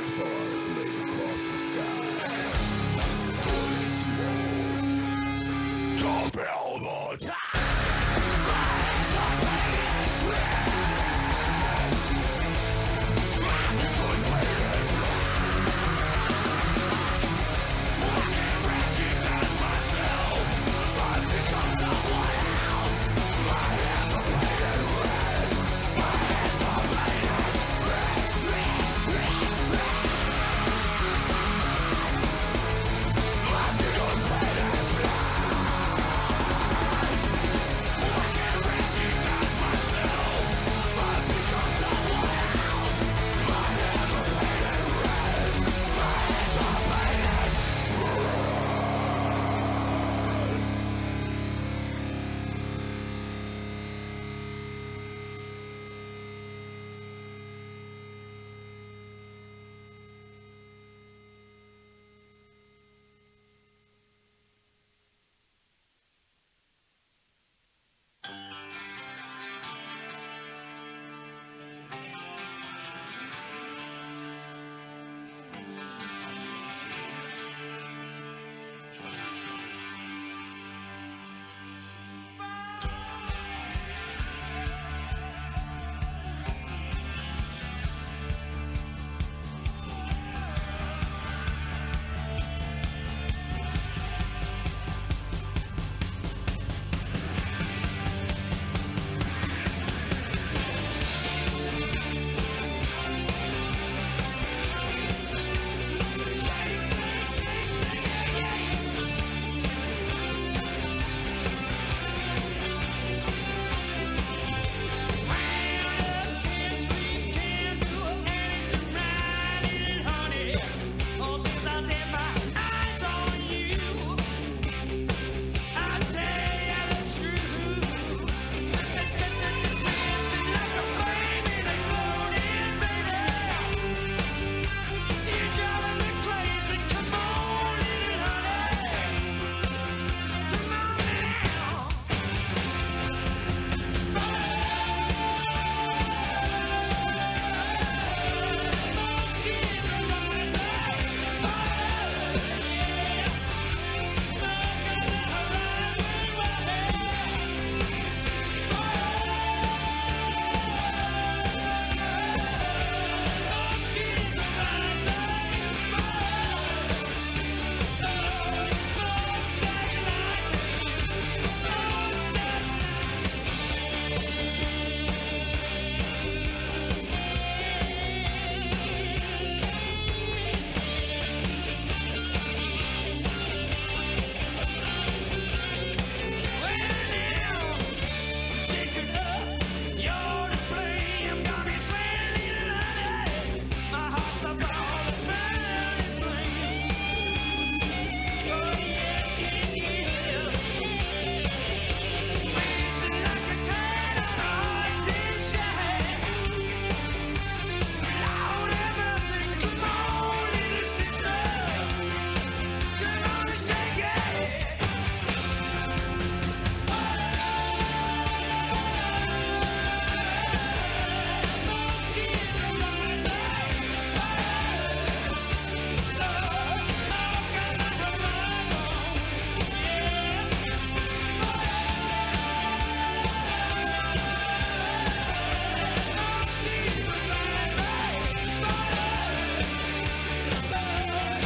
spars laid across the sky. Empty walls. Compel the time.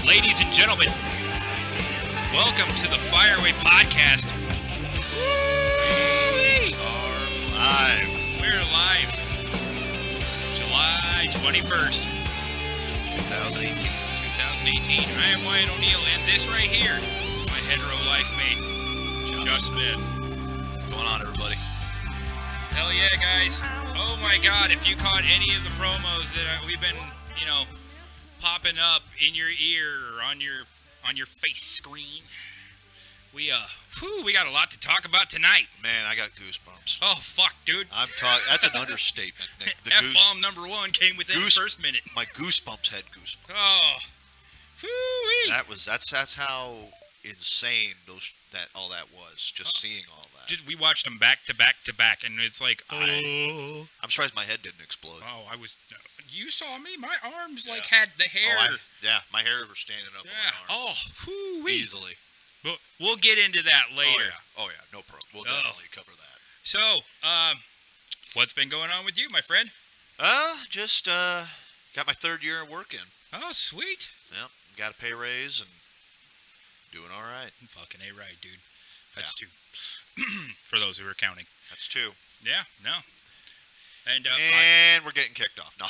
Ladies and gentlemen, welcome to the Fireway Podcast. We are live. We're live. July 21st, 2018. I am Wyatt O'Neill, and this right here is my hetero life mate, Josh Smith. What's going on, everybody? Hell yeah, guys. Oh my god, if you caught any of the promos that we've been, popping up in your ear or on your face screen, we got a lot to talk about tonight. Man, I got goosebumps. Oh fuck, dude. That's an understatement, Nick. F-bomb number one came within the first minute. My goosebumps had goosebumps. Oh. Whoo-wee. That's how insane all that was, just seeing all that. We watched them back to back to back, and it's like, I'm surprised my head didn't explode. Oh, I was... you saw me. My arms had the hair. My hair was standing up on my arm. Oh, whoo-wee. Easily. But we'll get into that later. Oh yeah, no problem. We'll definitely cover that. So, what's been going on with you, my friend? Just got my 3rd year working. Oh, sweet. Yep, got a pay raise and doing all right. Fucking A right, dude. That's 2. For those who are counting. That's 2. Yeah, no. And we're getting kicked off. No.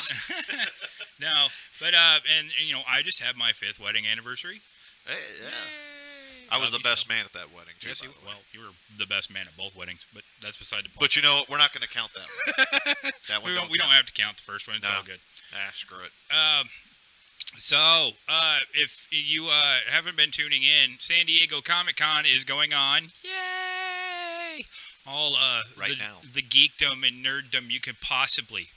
No, but I just had my 5th wedding anniversary. Hey, yeah. Yay. I was the best man at that wedding too. Yes, you were the best man at both weddings, but that's beside the point. But you know, we're not going to count that one. That one we don't have to count the first one. It's all good. Screw it. So, if you haven't been tuning in, San Diego Comic-Con is going on. Yay! All now. The geekdom and nerddom you could possibly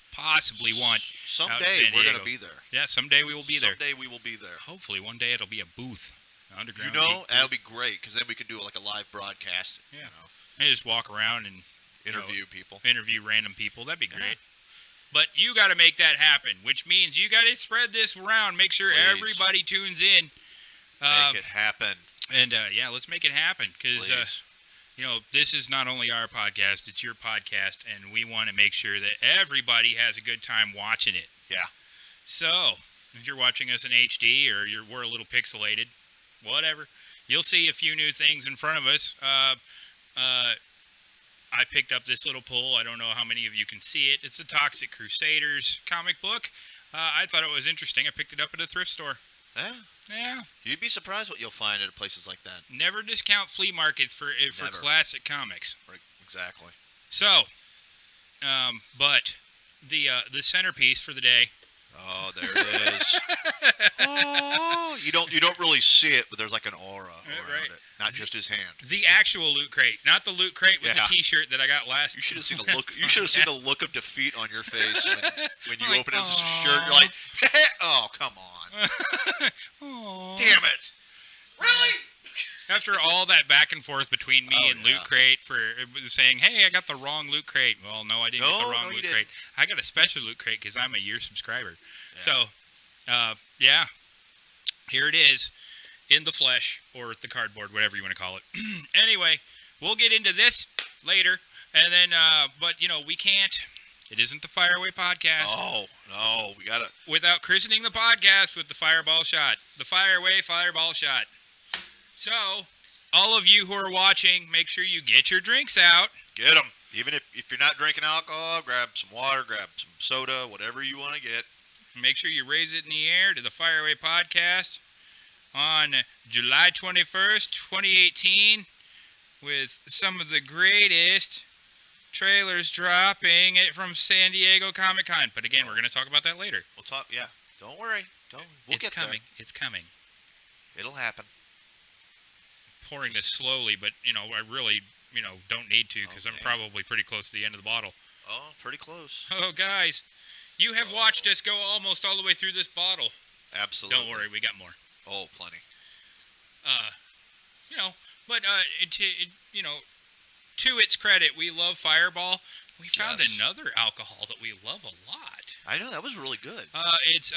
want. Someday we're going to be there. Yeah, someday we will be there. Someday we will be there. Hopefully one day it'll be a booth. Underground. That'll be great because then we can do like a live broadcast. Yeah. And just walk around and interview people. Interview random people. That'd be great. But you got to make that happen, which means you got to spread this around. Make sure everybody tunes in. Make it happen. And let's make it happen because this is not only our podcast; it's your podcast, and we want to make sure that everybody has a good time watching it. Yeah. So if you're watching us in HD or we're a little pixelated, whatever, you'll see a few new things in front of us. I picked up this little pull. I don't know how many of you can see it. It's the Toxic Crusaders comic book. I thought it was interesting. I picked it up at a thrift store. Yeah. You'd be surprised what you'll find at places like that. Never discount flea markets for classic comics. Right, exactly. So, but the centerpiece for the day. Oh, there it is. Oh, you don't really see it, but there's like an aura around it. Not just his hand. The actual Loot Crate, not the Loot Crate with the T-shirt that I got last. You should have seen the look. You should have seen the look of defeat on your face when you open it as a shirt. You're like, oh, come on. Damn it! Really? After all that back and forth between me and Loot Crate for saying, hey, I got the wrong Loot Crate. Well, no, I didn't get the wrong Loot Crate. I got a special Loot Crate because I'm a year subscriber. Yeah. So, here it is in the flesh or the cardboard, whatever you want to call it. Anyway, we'll get into this later. And then, but, we can't. It isn't the Fireaway Podcast. Oh, no, we got to. Without christening the podcast with the Fireball Shot. The Fireaway Fireball Shot. So, all of you who are watching, make sure you get your drinks out. Get them. Even if you're not drinking alcohol, grab some water, grab some soda, whatever you want to get. Make sure you raise it in the air to the Fireaway Podcast on July 21st, 2018, with some of the greatest trailers dropping from San Diego Comic-Con. But again, we're going to talk about that later. We'll talk, yeah. Don't worry. We'll get coming. there. It's coming. It'll happen. Pouring this slowly, but, I really, don't need to because I'm probably pretty close to the end of the bottle. Oh, pretty close. Oh, guys, you have watched us go almost all the way through this bottle. Absolutely. Don't worry, we got more. Oh, plenty. To its credit, we love Fireball. We found another alcohol that we love a lot. I know, that was really good. It's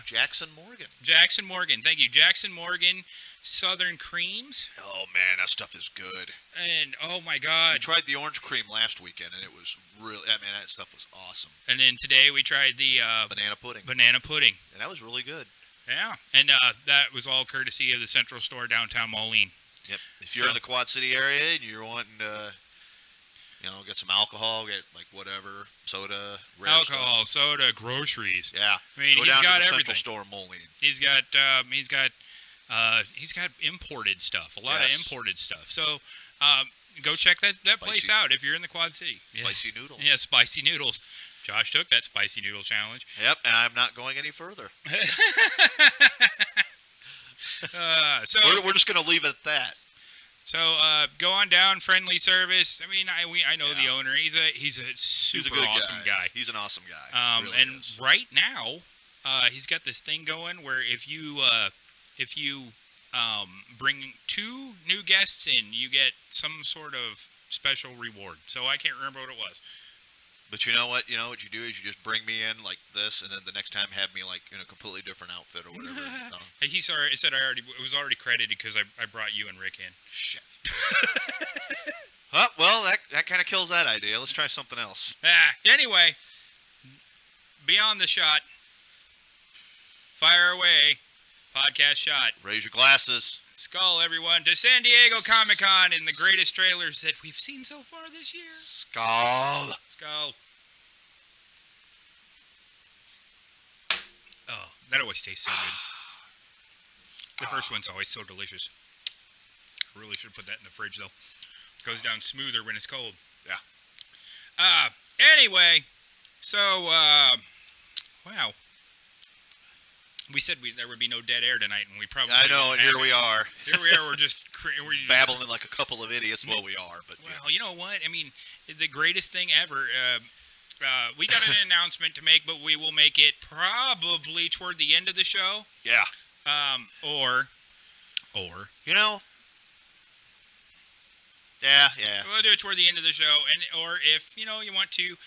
Jackson Morgan. Jackson Morgan, thank you. Jackson Morgan Southern Creams. Oh, man, that stuff is good. And, oh, my God. We tried the orange cream last weekend, and it was really, that stuff was awesome. And then today we tried the banana pudding. Banana pudding. And that was really good. Yeah, and that was all courtesy of the Central Store downtown Moline. Yep. If you're in the Quad City area and you're wanting to, get some alcohol, get like whatever, soda, alcohol, soda, groceries. Yeah. I mean, go he's down got to the everything. Central Store Moline. He's got imported stuff, a lot of imported stuff. So, go check that place out if you're in the Quad City. Spicy noodles. Yeah, spicy noodles. Josh took that spicy noodle challenge. Yep, and I'm not going any further. So we're just going to leave it at that. So go on down, friendly service. I mean, I know the owner. He's a super awesome guy. He's an awesome guy. Really and is. Right now, he's got this thing going where if you bring 2 new guests in, you get some sort of special reward. So I can't remember what it was. But you know what? You know what you do is you just bring me in like this, and then the next time have me like in a completely different outfit or whatever. So. Hey, he said it was already credited because I brought you and Rick in. Shit. Well, that kind of kills that idea. Let's try something else. Anyway, beyond the shot, fire away, podcast shot. Raise your glasses. Skull, everyone, to San Diego Comic-Con and the greatest trailers that we've seen so far this year. Skull. Skull. Oh, that always tastes so good. The first one's always so delicious. I really should put that in the fridge, though. It goes down smoother when it's cold. Yeah. Anyway, so, wow. We said there would be no dead air tonight, and we probably... I know, and here we are. Here we are, we're just babbling like a couple of idiots. Well, we are, but... Well, you know what? I mean, the greatest thing ever. We got an announcement to make, but we will make it probably toward the end of the show. Yeah. Or... You know... Yeah. We'll do it toward the end of the show, or if, you want to,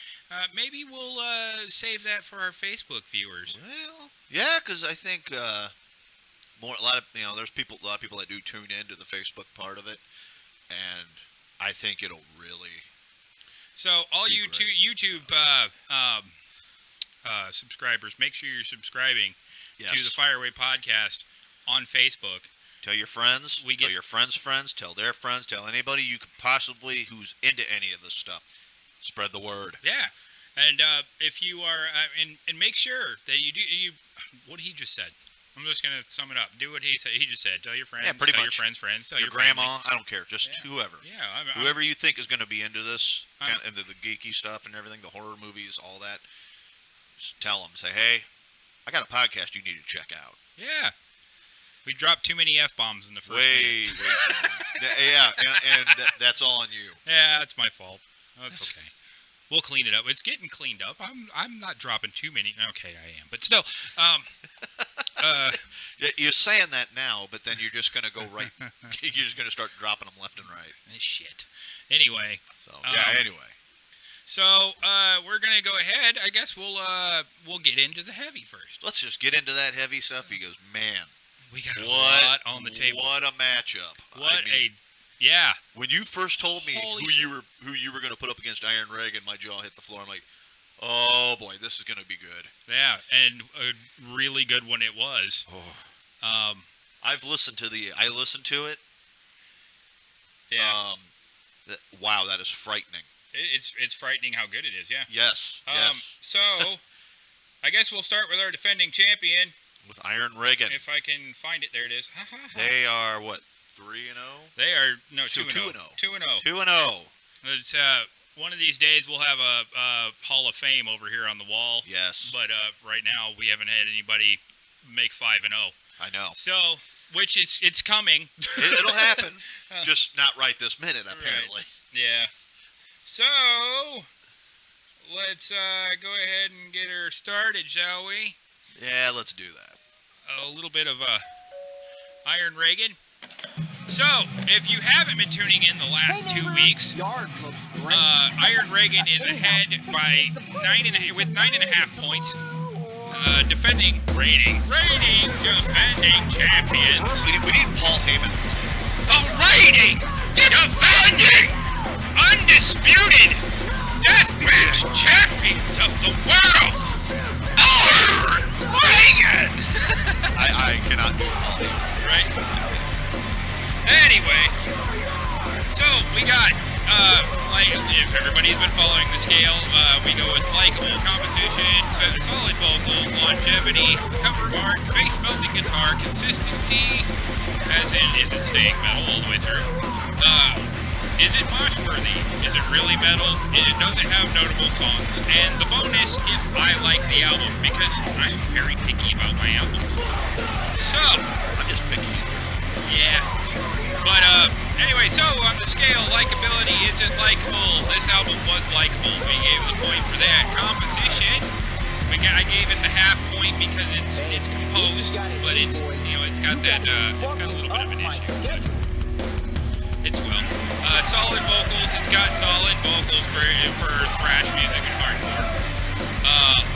maybe we'll save that for our Facebook viewers. Well, yeah, because I think there's a lot of people that do tune into the Facebook part of it, and I think it'll really. So all you YouTube subscribers, make sure you're subscribing to the Fireway Podcast on Facebook. Tell your friends, tell your friends' friends, tell their friends, tell anybody you could possibly who's into any of this stuff. Spread the word. Yeah, and if you are, and make sure that you do what he just said. I'm just gonna sum it up. Do what he said. He just said. Tell your friends. Yeah, pretty tell much. Your friends. Tell your grandma. I don't care. Just whoever. Yeah. Whoever you think is going to be into this and the geeky stuff and everything, the horror movies, all that. Just tell them. Say, hey, I got a podcast you need to check out. Yeah. We dropped too many F-bombs in the first Way yeah, and that's all on you. Yeah, that's my fault. That's okay. We'll clean it up. It's getting cleaned up. I'm not dropping too many. Okay, I am. But still, you're saying that now, but then you're just going to go right. You're just going to start dropping them left and right. Shit. Anyway. So, anyway. So, we're going to go ahead. I guess we'll get into the heavy first. Let's just get into that heavy stuff because, man. We got a lot on the table. What a matchup! Yeah. When you first told me who you were going to put up against Iron Reagan, my jaw hit the floor. I'm like, oh boy, this is going to be good. Yeah, and a really good one it was. Oh. I listened to it. Yeah. Wow, that is frightening. It's frightening how good it is. Yeah. Yes. Yes. So, I guess we'll start with our defending champion. With Iron Reagan. If I can find it, there it is. They are what? 3-0. They are 2-0. 2-0. 2-0. It's one of these days we'll have a Hall of Fame over here on the wall. Yes. But right now we haven't had anybody make 5-0. I know. So, which it's coming. It'll happen. Just not right this minute, apparently. Right. Yeah. So, let's go ahead and get her started, shall we? Yeah, let's do that. A little bit of Iron Reagan. So, if you haven't been tuning in the last 2 weeks, Iron Reagan is ahead by 9.5 points. Defending champions. We need Paul Heyman. The defending, undisputed deathmatch champions of the world. Reagan! I cannot do Paul Heyman. Right? Anyway, so we got, if everybody's been following the scale, we go with likable competition, solid vocals, longevity, cover art, face-melting guitar, consistency, as in, is it staying metal all the way through? Is it mosh-worthy? Is it really metal? Does it have notable songs? And the bonus, if I like the album, because I'm very picky about my albums. So, I'm just picky. Yeah. But, anyway, so on the scale, likability, is it likable? This album was likable. We gave the point for that. Composition, I gave it the half point because it's composed, but it's got that, it's got a little bit of an issue. It's well. solid vocals. It's got solid vocals for thrash music and hardcore.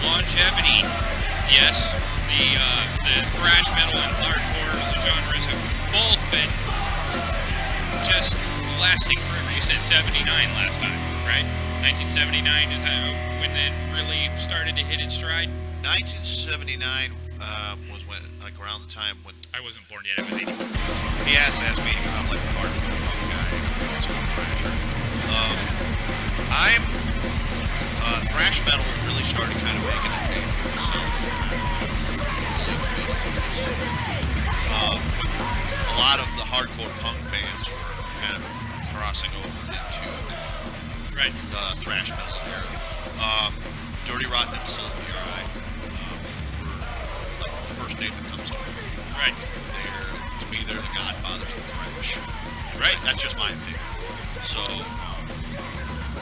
Longevity, yes. The thrash metal and hardcore genres have both been just lasting forever. You said 79 last time, right? 1979 is when it really started to hit its stride. 1979 was when, like, around the time when I wasn't born yet. I was 80. he asked me because I'm like a hardcore punk guy. It's a thrasher. Thrash metal really started kind of making a name for itself. A lot of the hardcore punk bands were kind of crossing over into that Right. thrash metal era. Dirty Rotten and Souls of Uri were like the first name that comes to mind. Right. To me, they're the godfathers of thrash. Right. That's just my opinion. So,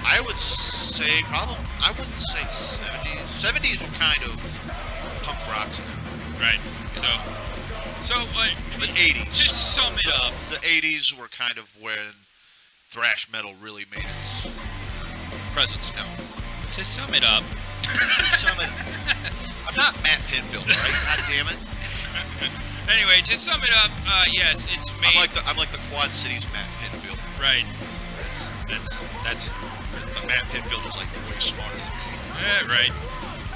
I would say I wouldn't say 70s. 70s were kind of punk rock. Right. So The 80s. Just sum it up. The 80s were kind of when thrash metal really made its presence known. To sum it up. I'm not Matt Pinfield, right? God damn it. Anyway, to sum it up, yes, it's made. I'm like the Quad Cities Matt Pinfield. Right. That's Matt Pinfield is like way smarter than me. right.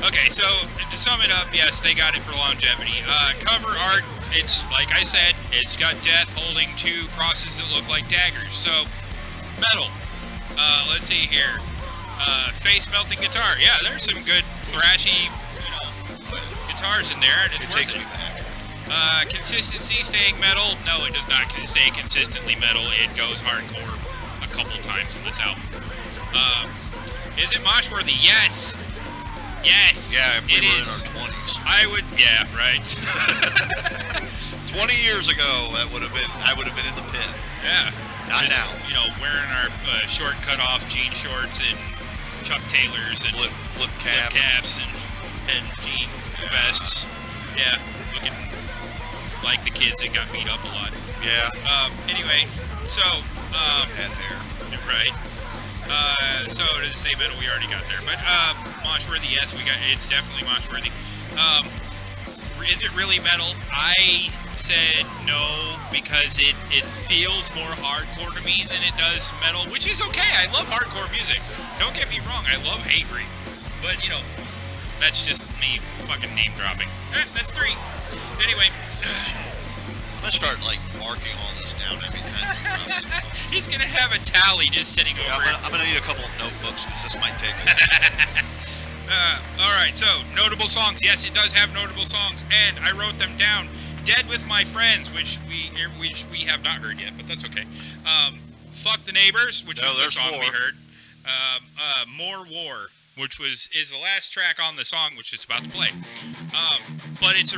Okay, so to sum it up, yes, they got it for longevity. Cover art, it's like I said, it's got Death holding two crosses that look like daggers. So metal. Let's see here. Face melting guitar. Yeah, there's some good thrashy, guitars in there. And It it's takes worth me it. back. Consistency, staying metal. No, it does not stay consistently metal. It goes hardcore a couple times in this album. Is it mosh-worthy? Yes. Yes. Yeah, if we it were is. in our 20s. I would. Yeah. Right. 20 years ago, I would have been in the pit. Yeah. Not Just, now. Wearing our short cut-off jean shorts and Chuck Taylors and Flip cap. caps and jean vests. Yeah. Looking like the kids that got beat up a lot. Yeah. Anyway, so Head hair. right. So to the same metal we already got there, but mosh-worthy, yes, it's definitely mosh-worthy. Is it really metal? I said no because it feels more hardcore to me than it does metal, which is okay. I love hardcore music. Don't get me wrong, I love Hatebreed, but that's just me fucking name dropping. That's 3. Anyway. I'm gonna start like marking all this down every time. He's gonna have a tally just sitting over it. I'm gonna need a couple of notebooks because this might take it. All right, so notable songs. Yes, it does have notable songs, and I wrote them down. "Dead with My Friends," which we have not heard yet, but that's okay. "Fuck the Neighbors," which was the there's song 4. we heard. "More War," which is the last track on the song, which it's about to play. But it's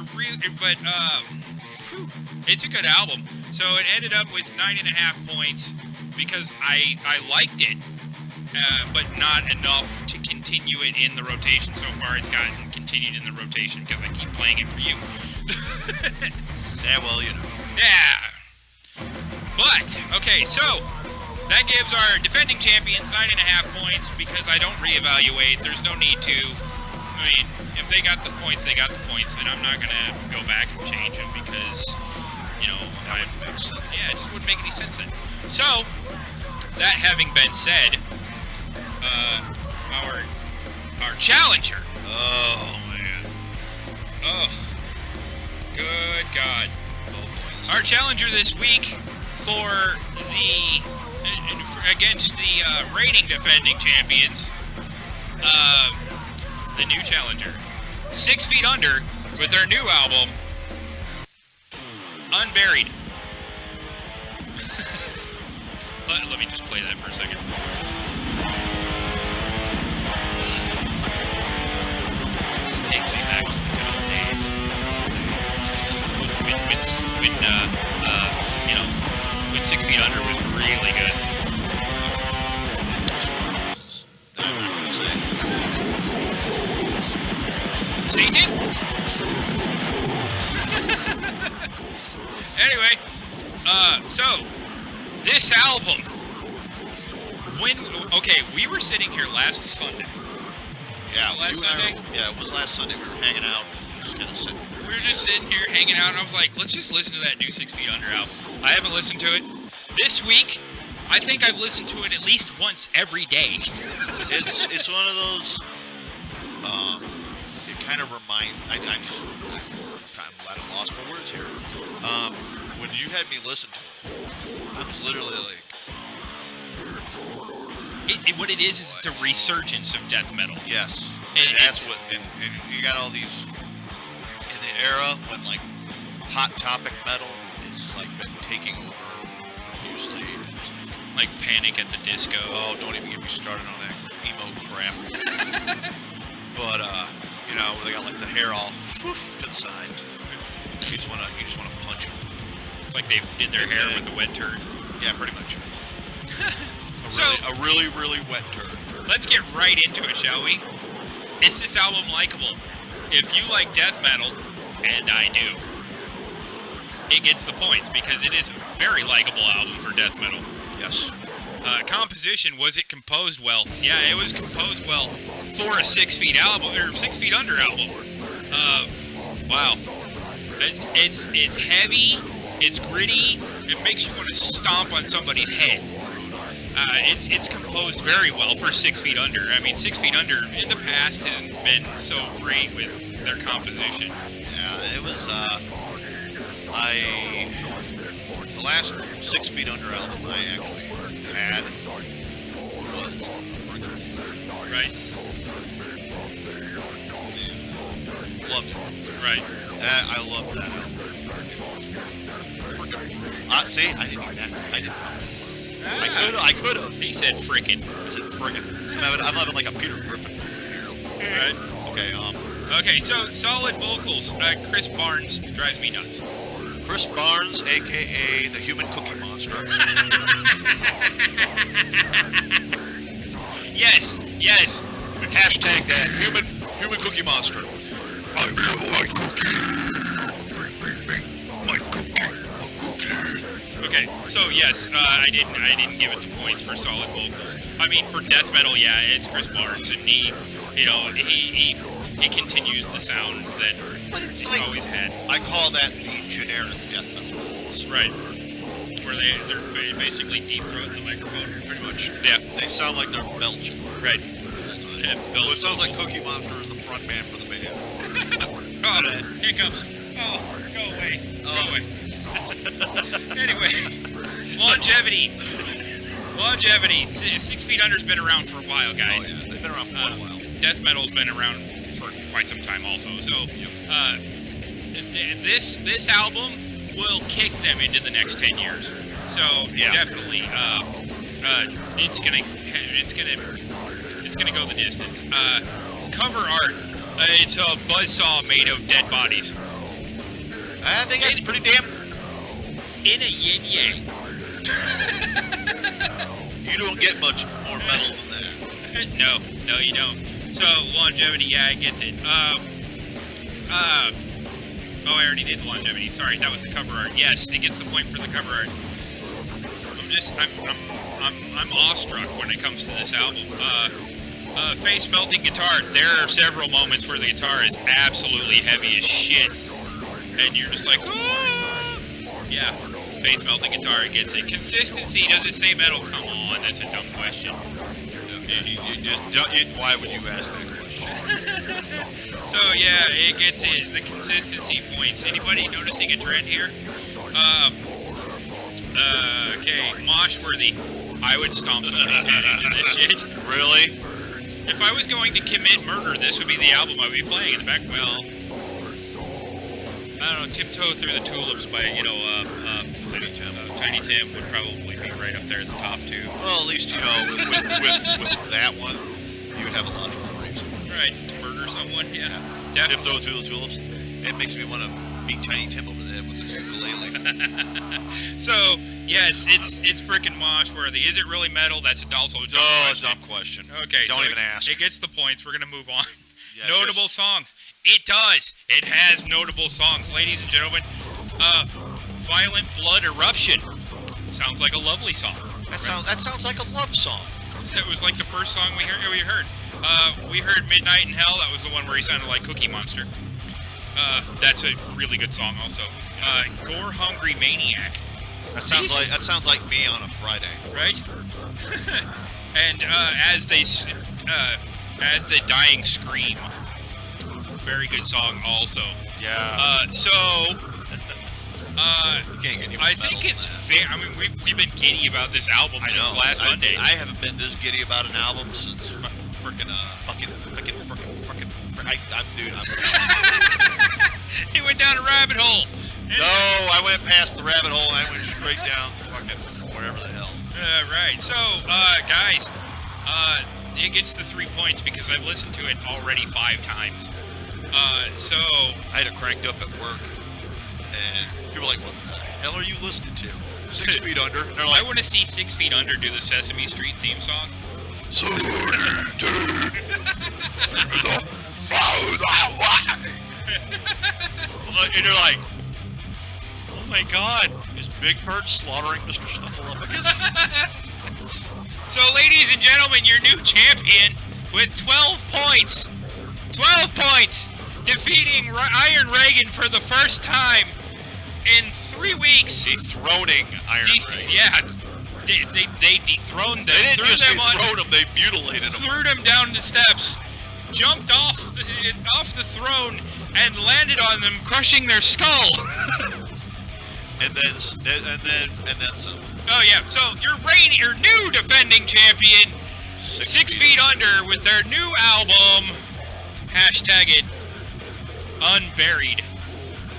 it's a good album. So it ended up with 9.5 points because I liked it. But not enough to continue it in the rotation. So far, it's gotten continued in the rotation because I keep playing it for you. Yeah, well, Yeah. But, okay, so that gives our defending champions 9.5 points because I don't reevaluate. There's no need to. I mean, if they got the points, they got the points, and I'm not going to go back and change them because, that wouldn't make sense. yeah, it just wouldn't make any sense then. So, that having been said, our challenger. Oh man. Oh, good God. Oh boy. Our challenger this week for against the reigning defending champions, the new challenger, 6 Feet Under, with their new album, Unburied. Let me just play that for a second. This takes me back to the good old days. When 6 Feet Under was really good. I'm not gonna say. Satan? Anyway, so this album Okay, we were sitting here last Sunday. Yeah, Last you and I- Sunday? Yeah, it was last Sunday. We were hanging out, just kind of sitting. We were just sitting here hanging out, and I was like, let's just listen to that new 6 Feet Under album. I haven't listened to it. This week, I think I've listened to it at least once every day. It's one of those. It kind of reminds. I'm at a loss for words here. When you had me listen to it, I was literally like, What it is it's a resurgence of death metal. yes. And And that's what. And you got all these in the era when like hot topic metal is like been taking over profusely. Like Panic at the Disco. Oh, don't even get me started on that emo crap. But you know, they got like the hair all poof to the side. You just wanna punch them. It's like they did their hair with the wet turd. Yeah, pretty much. A really wet turd. Let's get right into it, shall we? Is this album likable? If you like death metal, and I do, it gets the points because it is a very likable album for death metal. Yes. Composition, was it composed well? Yeah, it was composed well for a 6 Feet album or 6 Feet Under album. Wow, it's heavy, it's gritty, it makes you want to stomp on somebody's head. It's composed very well for 6 Feet Under. I mean, 6 Feet Under in the past hasn't been so great with their composition. Yeah, it was. The last 6 Feet Under album I actually had was Right, loved it. right. I loved that album. See, I didn't. I could have. He said frickin'. I said friggin'. I'm having like a Peter Griffin here. Right. Okay, Okay, so solid vocals. Chris Barnes drives me nuts. Chris Barnes, a.k.a. the Human Cookie Monster. Yes. Hashtag that. Human Cookie Monster. I really like cookie. My cookie. Okay, so yes, I didn't give it the points for solid vocals. I mean, for death metal, yeah, it's Chris Barnes, and he continues the sound that it's he's like- always had. I call that the generic death metal vocals. Right. Where they're basically deep throating the microphone, pretty much. Yeah. They sound like they're Belgian. Right. Yeah, Well, it sounds like Cookie Monster is the front man for the band. Oh, hiccups. Oh, go away. Go away. Anyway, longevity. 6 Feet Under's been around for a while, guys. Oh, yeah. They've been around for quite a while. Death metal's been around for quite some time, also. So, this album will kick them into the next 10 years. So Yeah. definitely, it's gonna go the distance. Cover art. It's a buzzsaw made of dead bodies. I think that's pretty damn. In a yin yang. You don't get much more metal than that. No, you don't. So longevity, yeah, it gets it. Oh, I already did the longevity. Sorry, that was the cover art. Yes, it gets the point for the cover art. I'm awestruck when it comes to this album. Face melting guitar. There are several moments where the guitar is absolutely heavy as shit, and you're just like, oh! Yeah, face melting guitar. It gets it. Consistency. Does it say metal? Come on, that's a dumb question. Why would you ask that question? So yeah, it gets it. The consistency points. Anybody noticing a trend here? Okay, Moshworthy. I would stomp somebody's head into this shit. Really? If I was going to commit murder, this would be the album I would be playing in the back. Well, I don't know. Tiptoe Through the Tulips by Tiny Tim would probably be right up there at the top too. Well, at least, you know, with that one, you would have a logical reason. Right, to murder someone. Yeah, definitely. Tiptoe Through the Tulips. It makes me want to beat Tiny Tim over the head with a ukulele. So yes, it's freaking Moshworthy. Is it really metal? That's also a dumb question. Dumb question. Okay, Don't so even ask. It gets the points. We're gonna move on. Yeah, Notable songs. It does. It has notable songs, ladies and gentlemen. Violent Blood Eruption. Sounds like a lovely song. That sounds like a love song. So it was like the first song we heard. We heard Midnight in Hell. That was the one where he sounded like Cookie Monster. That's a really good song also. Gore Hungry Maniac. That sounds like me on a Friday. Right? And as the dying scream. Very good song also. Yeah. You can't get any more I think metal it's than that. fair. I mean, we've been giddy about this album I since know. last Sunday. I haven't been this giddy about an album since freaking He went down a rabbit hole. No, I went past the rabbit hole and I went straight down fucking wherever the hell. Right. So, guys, it gets the 3 points because I've listened to it already 5 times. So I had it cranked up at work, and people were like, "What the hell are you listening to?" 6 Feet Under. And they're I like, want to see 6 Feet Under do the Sesame Street theme song. and you're like, "Oh my God, is Big Bird slaughtering Mr. Snuffleupagus?" So, ladies and gentlemen, your new champion with 12 points. 12 points, defeating Iron Reagan for the first time in 3 weeks. Dethroning Iron Reagan. Yeah, they dethroned them. They didn't threw just them dethrone him; they mutilated him. threw them down the steps, jumped off the throne, and landed on them, crushing their skull. And then some. Oh yeah, so your new defending champion, 6 Feet Under, with their new album, #it, Unburied.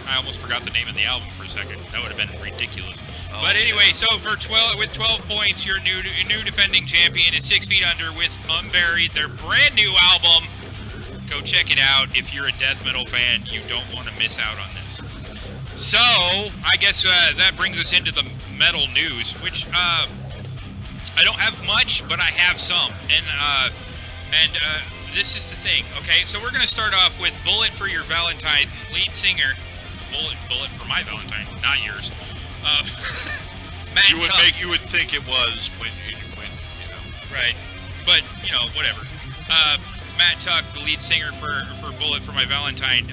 I almost forgot the name of the album for a second. That would have been ridiculous. Oh, But anyway, so with 12 points, your new defending champion is 6 Feet Under with Unburied, their brand new album. Go check it out. If you're a death metal fan, you don't want to miss out on this. So, I guess that brings us into the metal news, which I don't have much, but I have some. And this is the thing, okay? So we're going to start off with Bullet for Your Valentine, lead singer. Bullet for my Valentine, not yours. Matt Tuck. You would think it was when you know. Right. But, whatever. Matt Tuck, the lead singer for Bullet for My Valentine,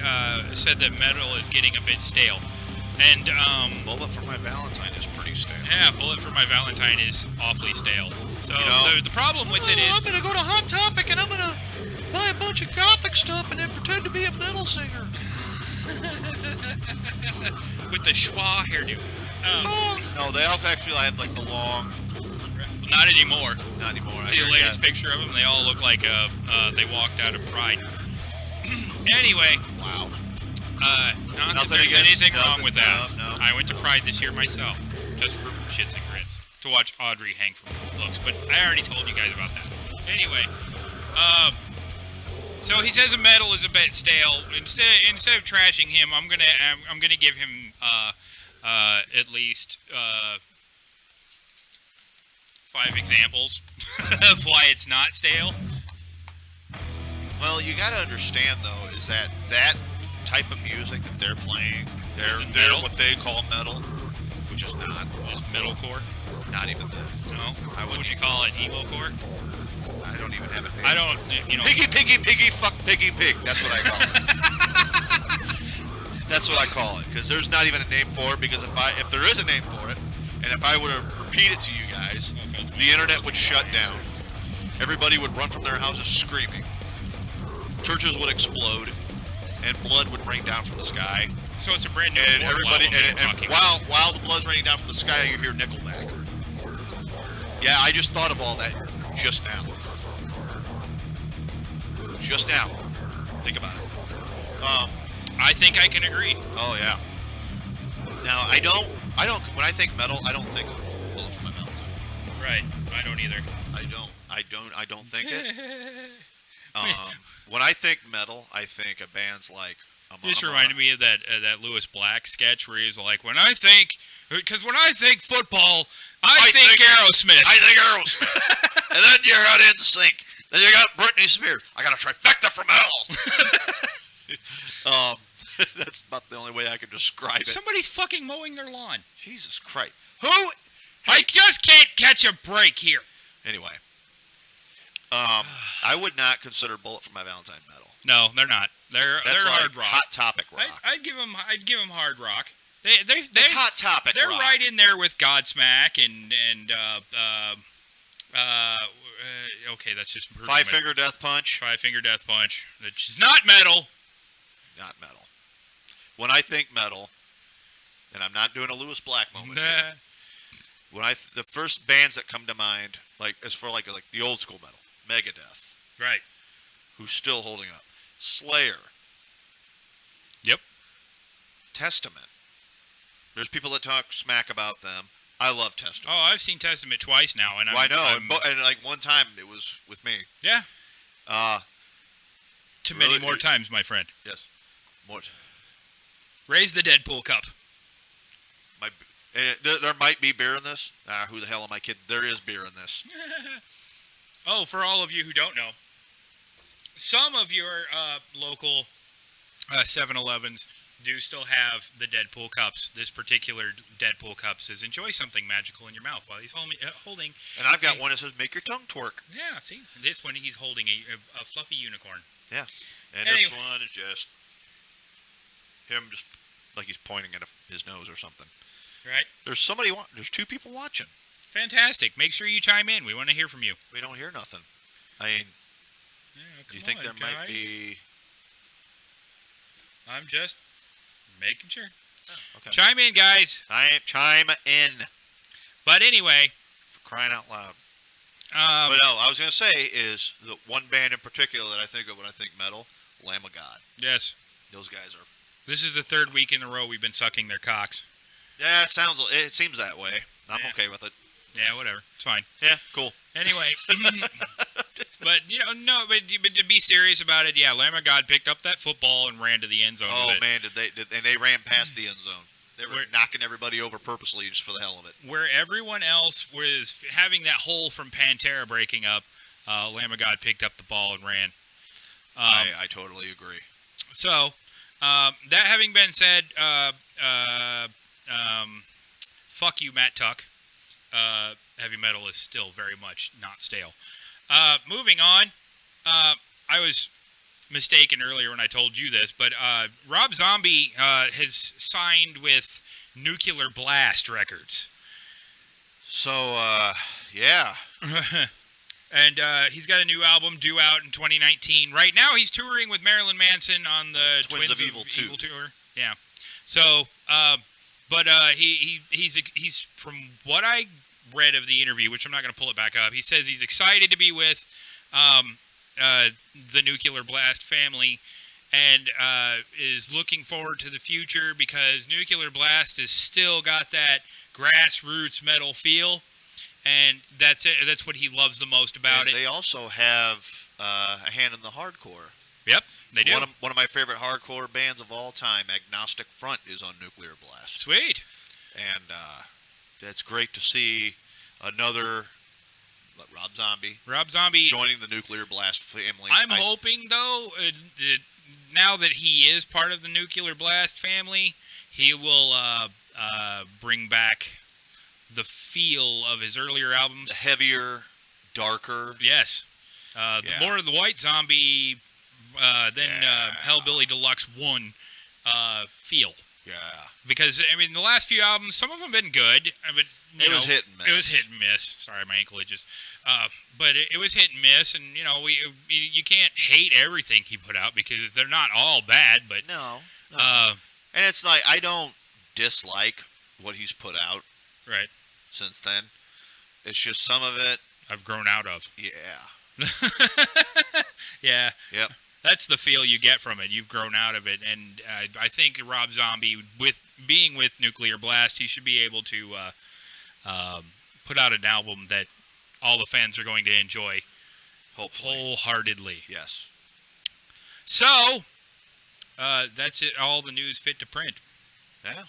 said that metal is getting a bit stale. And, Bullet for My Valentine is pretty stale. yeah, Bullet for My Valentine is awfully stale. So, the problem with it is... I'm going to go to Hot Topic and I'm going to buy a bunch of gothic stuff and then pretend to be a metal singer. with the schwa hairdo. No, they all actually have like the long... Not anymore. Not anymore. See the latest picture of them? They all look like they walked out of Pride. Anyway. Wow. Not Nothing that there's against- anything wrong nothing- with that. no. I went to Pride this year myself, just for shits and grins, to watch Audrey hang from looks. But I already told you guys about that. Anyway, so he says the metal is a bit stale. Instead of trashing him, I'm gonna give him at least 5 examples of why it's not stale. Well, you got to understand though is that type of music that they're playing, they're metal? what they call metal, which is not. It's metalcore. Not even that. No, I what would wouldn't you even- call it? Emo-core? I don't even have it. I don't. Piggy, fuck piggy, pig. That's what I call it. That's what I call it. Because there's not even a name for it. Because if there is a name for it, and if I were to repeat it to you guys, the internet would shut down. Everybody would run from their houses screaming. Churches would explode, and blood would rain down from the sky. So it's a brand new And Immortal everybody, album and you're talking about. while the blood's raining down from the sky, you hear Nickelback. Yeah, I just thought of all that just now. Just now. Think about it. I think I can agree. Oh yeah. Now I don't. When I think metal, I don't think Bullet for My Valentine. Right. I don't either. I don't think it. When I think metal, I think of bands like. This reminded me of that Lewis Black sketch where he was like, when I think football, I think Aerosmith. I think Aerosmith. And then you're out NSYNC. Then you got Britney Spears. I got a trifecta from hell. That's about the only way I can describe it. Somebody's fucking mowing their lawn. Jesus Christ. Who? I just can't catch a break here. Anyway, I would not consider Bullet for My Valentine metal. No, they're not. They're That's like hard rock. Hot Topic rock. I'd give them hard rock. It's Hot Topic They're rock. right in there with Godsmack and okay, that's just Five Finger Death Punch. Five Finger Death Punch. Which is not metal. Not metal. When I think metal, and I'm not doing a Lewis Black moment. Here, when the first bands that come to mind, like as for like the old school metal, Megadeth, Right. who's still holding up, Slayer, Yep. Testament. There's people that talk smack about them. I love Testament. Oh, I've seen Testament twice now, and I know, and like one time it was with me. Yeah. Too many really- more times, my friend. Yes, more. Raise the Deadpool cup. There might be beer in this. Who the hell am I kidding? There is beer in this. Oh, for all of you who don't know, some of your local 7-Elevens do still have the Deadpool cups. This particular Deadpool cup says, enjoy something magical in your mouth while he's holding. And I've got one that says, make your tongue twerk. Yeah, see? This one, he's holding a fluffy unicorn. Yeah. And Anyway. this one is just him just like he's pointing at his nose or something. Right? There's two people watching. Fantastic. Make sure you chime in. We want to hear from you. We don't hear nothing. I mean, Yeah, do you think there might be... I'm just making sure. Okay. Chime in, guys. Chime in. But anyway, For crying out loud. But no, I was going to say is the one band in particular that I think of when I think metal, Lamb of God. yes, Those guys are... this is the third week in a row we've been sucking their cocks. Yeah, it seems that way. I'm Yeah. okay with it. Yeah, whatever. It's fine. Yeah, cool. Anyway, but but to be serious about it, yeah, Lamb of God picked up that football and ran to the end zone. Oh with it. man, and they ran past the end zone. They were Where- knocking everybody over purposely just for the hell of it. Where everyone else was having that hole from Pantera breaking up, Lamb of God picked up the ball and ran. I totally agree. So, that having been said, fuck you, Matt Tuck. Heavy metal is still very much not stale. Moving on, I was mistaken earlier when I told you this, but Rob Zombie has signed with Nuclear Blast Records. So, yeah. And he's got a new album due out in 2019. Right now, he's touring with Marilyn Manson on the Twins of Evil 2 tour. Yeah. So, but he's from what I read of the interview, which I'm not going to pull it back up. He says he's excited to be with the Nuclear Blast family, and is looking forward to the future because Nuclear Blast has still got that grassroots metal feel. And that's it. That's what he loves the most about And it. they also have a hand in the hardcore. Yep, they do. One of my favorite hardcore bands of all time, Agnostic Front, is on Nuclear Blast. Sweet. And it's great to see another Rob Zombie joining the Nuclear Blast family. I'm hoping, though, that now that he is part of the Nuclear Blast family, he will bring back the feel of his earlier albums. The heavier, darker. Yes. The more of the White Zombie than Hellbilly Deluxe 1 feel. Yeah. Because, I mean, the last few albums, some of them have been good. But, It was hit and miss. It was hit and miss. Sorry, my ankle itches. But it was hit and miss, and, you know, you can't hate everything he put out because they're not all bad, but... No. And it's like, I don't dislike what he's put out. Right. Since then. It's just some of it. I've grown out of. Yeah. Yeah. Yep. That's the feel you get from it. You've grown out of it. And I think Rob Zombie, with being with Nuclear Blast, he should be able to put out an album that all the fans are going to enjoy. Hopefully. Wholeheartedly. Yes. So, that's it. All the news fit to print. Yeah.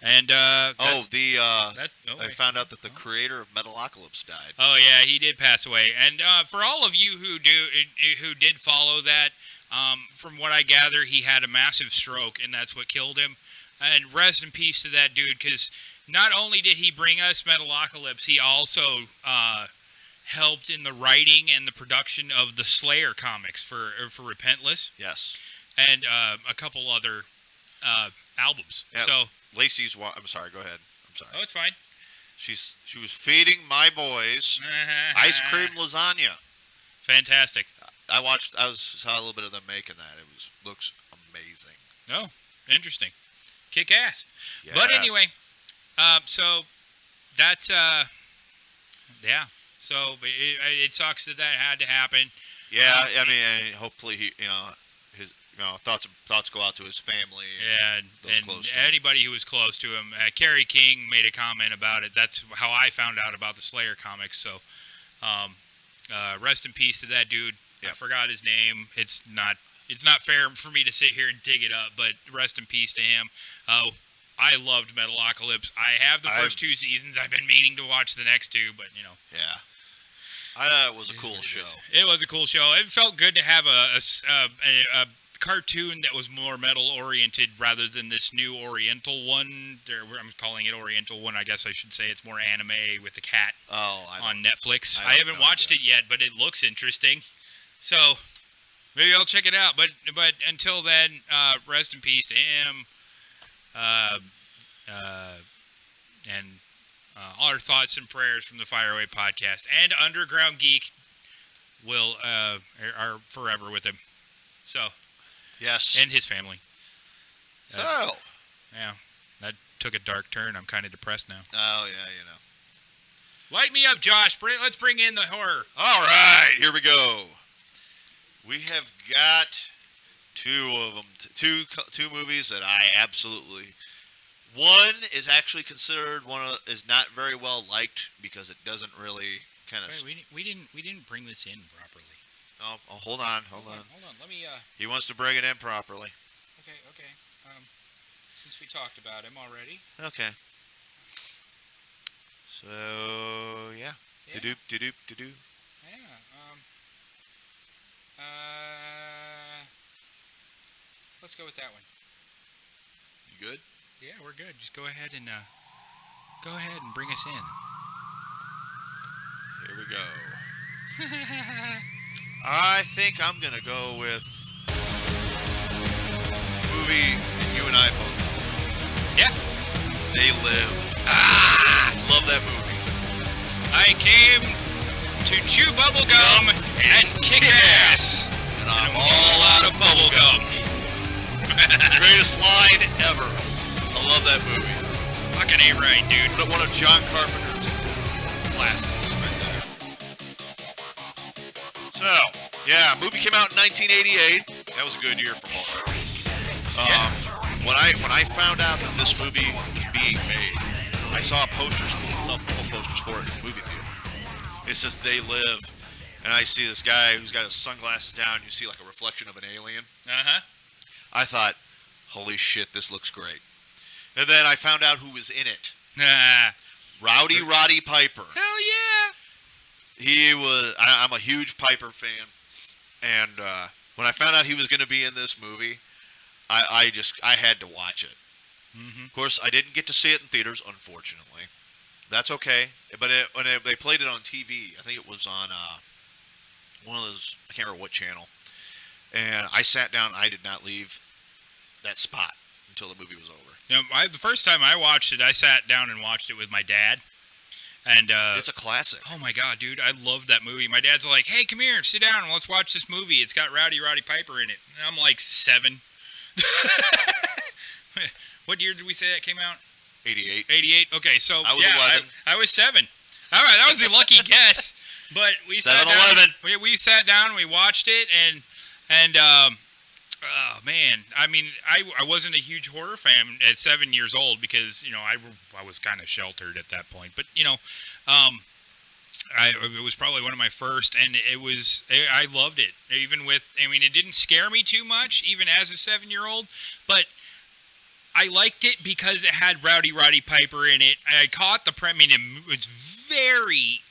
And I wait. found out that the creator of Metalocalypse died. Oh yeah, he did pass away. And for all of you who did follow that, from what I gather, he had a massive stroke, and that's what killed him. And rest in peace to that dude, because not only did he bring us Metalocalypse, he also helped in the writing and the production of the Slayer comics for Repentless. Yes. And a couple other albums. Yep. So Lacey's. I'm sorry. Go ahead. I'm sorry. oh, it's fine. She was feeding my boys ice cream lasagna. Fantastic. Saw a little bit of them making that. Looks amazing. Oh, interesting. Kick ass. Yes. But anyway, so that's yeah. So it sucks that had to happen. Yeah, I mean, hopefully his thoughts go out to his family. And close to him. anybody who was close to him. Kerry King made a comment about it. That's how I found out about the Slayer comics. So, rest in peace to that dude. Yep. I forgot his name. It's not fair for me to sit here and dig it up, but rest in peace to him. I loved Metalocalypse. I have the first 2 seasons. I've been meaning to watch the next 2, but Yeah. I thought it was a cool show. It was a cool show. It felt good to have a cartoon that was more metal oriented rather than this new Oriental one. I'm calling it Oriental one. I guess I should say it's more anime with the cat on Netflix. I haven't watched it yet, but it looks interesting. So maybe I'll check it out. But until then, rest in peace to him. And all our thoughts and prayers from the Fireaway Podcast and Underground Geek are forever with him. So. Yes. And his family. So. Yeah. That took a dark turn. I'm kind of depressed now. Oh, yeah, Light me up, Josh. Let's bring in the horror. All right, here we go. We have got 2 of them. Two movies that I absolutely... One is actually considered is not very well liked because it doesn't really kind of... Wait, we didn't bring this in properly. Oh, hold on. Hold on. Let me. He wants to bring it in properly. Okay. Since we talked about him already. Okay. So yeah. Do-doop. Yeah. Let's go with that one. You good? Yeah, we're good. Just go ahead and bring us in. Here we go. I think I'm gonna go with a movie that you and I both know. Yeah. They Live. Love that movie. I came to chew bubble gum and kick ass. And I'm all out of bubble gum. Greatest line ever. I love that movie. Fucking A right, dude. One of John Carpenter's classics right there. So, yeah, movie came out in 1988. That was a good year for horror. When I found out that this movie was being made, I saw posters for it in the movie theater. It says They Live, and I see this guy who's got his sunglasses down. You see like a reflection of an alien. I thought, holy shit, this looks great. And then I found out who was in it. Rowdy Roddy Piper. Hell yeah! He was. I'm a huge Piper fan, and when I found out he was going to be in this movie, I had to watch it. Of course, I didn't get to see it in theaters, unfortunately. That's okay. But when they played it on TV, I think it was on one of those. I can't remember what channel. And I sat down. I did not leave that spot until the movie was over. The first time I watched it, I sat down and watched it with my dad. And it's a classic. Oh my god, dude, I loved that movie. My dad's like, "Hey, come here, sit down, and let's watch this movie. It's got Rowdy Roddy Piper in it." And I'm like 7. What year did we say that came out? 88. 88. Okay, so I was 11. I was 7. All right, that was a lucky guess. But we 7-11. We sat down, we watched it, and oh man, I mean, I wasn't a huge horror fan at 7 years old because I was kind of sheltered at that point. But it was probably one of my first, and I loved it. Even with, it didn't scare me too much, even as a 7-year-old, but I liked it because it had Rowdy Roddy Piper in it. I caught the premise. It's very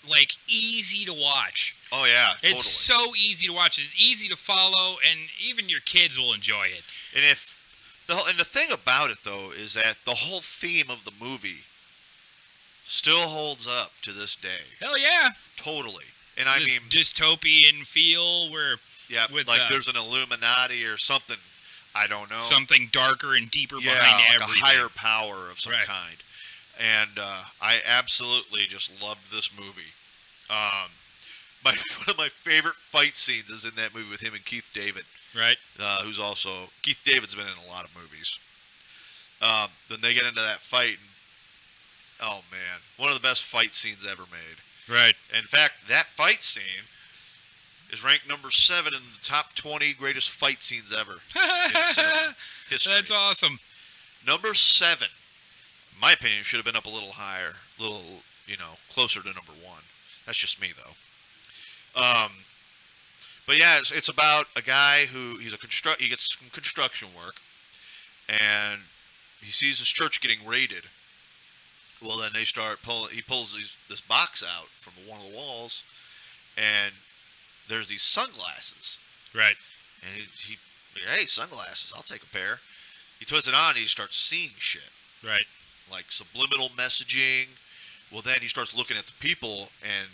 easy to watch. Oh yeah, totally. It's so easy to watch. It's easy to follow, and even your kids will enjoy it. And the thing about it though is that the whole theme of the movie still holds up to this day. Hell yeah. Totally. And I this mean, dystopian feel where yeah, with, like there's an Illuminati or something. I don't know. something darker and deeper Yeah, behind like everything. a higher power of some Right. kind. And I absolutely just loved this movie. One of my favorite fight scenes is in that movie with him and Keith David, Right. who's also Keith David's been in a lot of movies. Then they get into that fight, and oh man, one of the best fight scenes ever made. Right. In fact, that fight scene is ranked number 7 in the top 20 greatest fight scenes ever in cinema history. That's awesome. Number 7, in my opinion, should have been up a little higher, a little, closer to number 1. That's just me, though. But yeah, it's about a guy who he gets some construction work, and he sees his church getting raided. Well, then they start pulling. He pulls this box out from one of the walls, and there's these sunglasses. Right. And he hey, sunglasses, I'll take a pair. He puts it on, and he starts seeing shit. Right. Like subliminal messaging. Well, then he starts looking at the people, and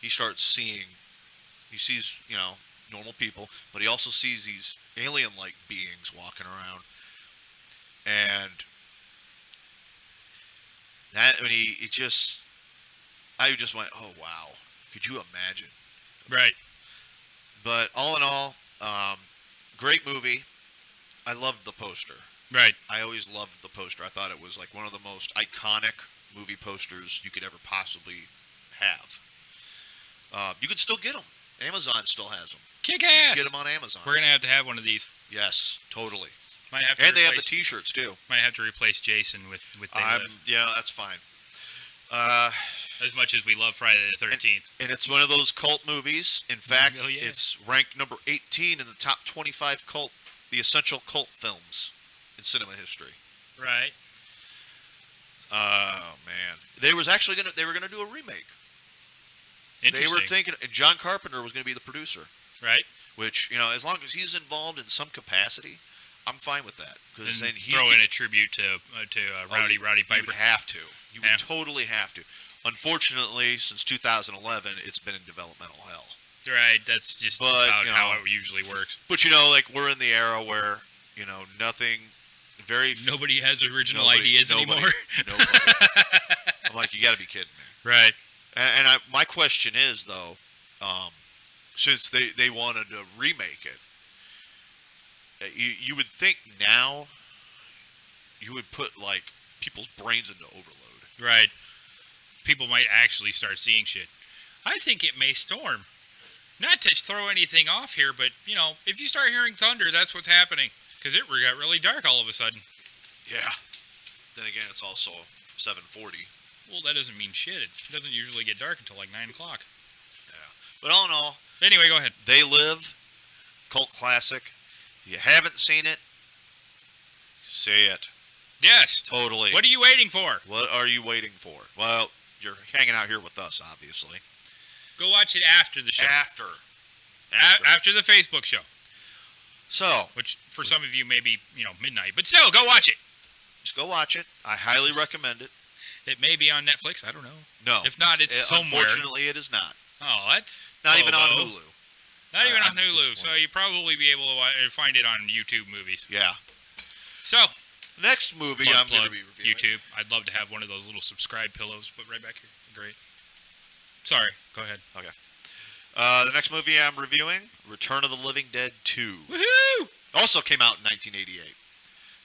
he sees, normal people, but he also sees these alien-like beings walking around. And I just went, oh, wow. Could you imagine? Right. But all in all, great movie. I loved the poster. Right. I always loved the poster. I thought it was like one of the most iconic movie posters you could ever possibly have. You can still get them. Amazon still has them. Kick You ass. can get them on Amazon. We're gonna have one of these. Yes, totally. Might have to And they have the replace- T-shirts too. Might have to replace Jason with They Live. Yeah, that's fine. As much as we love Friday the 13th. And it's one of those cult movies. In fact, Oh, yeah. it's ranked number 18 in the top 25 the essential cult films in cinema history. Right. Oh man, they were gonna do a remake. They Interesting. were thinking, and John Carpenter was gonna be the producer. Right. Which, as long as he's involved in some capacity, I'm fine with that. Because And then he throw in a tribute to Roddy You Piper. would have to. You Yeah. would totally have to. Unfortunately, since 2011, it's been in developmental hell. Right. That's just But, about how it usually works. But like we're in the era where nothing. Nobody has original nobody- ideas nobody- anymore. Nobody. I'm like, you got to be kidding me. Right. And my question is though, since they wanted to remake it, you would think now you would put like people's brains into overload. Right. People might actually start seeing shit. I think it may storm. Not to throw anything off here, but, if you start hearing thunder, that's what's happening. Because it got really dark all of a sudden. Yeah. Then again, it's also 7:40. Well, that doesn't mean shit. It doesn't usually get dark until like 9 o'clock. Yeah. But all in all, Anyway, go ahead. They Live, cult classic. If you haven't seen it, see it. Yes. Totally. What are you waiting for? What are you waiting for? Well, you're hanging out here with us, obviously. Go watch it after the show. After. After the Facebook show. So, Which, for some of you, may be, midnight. But still, go watch it. just go watch it. I highly recommend it. It may be on Netflix. I don't know. No. If not, it's somewhere. Unfortunately, it is not. Oh, that's Not even on Bobo. Hulu. Not even I'm on Hulu. So disappointed. you probably be able to find it on YouTube movies. Yeah. So, The next movie plug, I'm going to plug, be reviewing. YouTube. I'd love to have one of those little subscribe pillows put right back here. Great. Sorry. Go ahead. Okay. The next movie I'm reviewing, Return of the Living Dead 2. Woohoo! Also came out in 1988.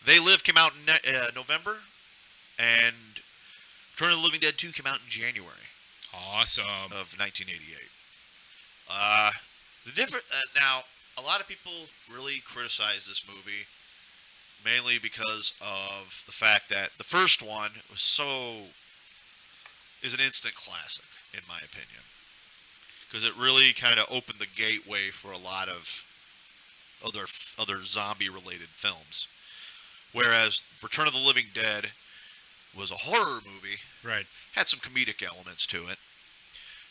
They Live came out in November, and Return of the Living Dead 2 came out in January Awesome. of 1988. Now, a lot of people really criticize this movie, mainly because of the fact that the first one is an instant classic, in my opinion. Because it really kind of opened the gateway for a lot of other zombie-related films. Whereas Return of the Living Dead was a horror movie, Right. had some comedic elements to it.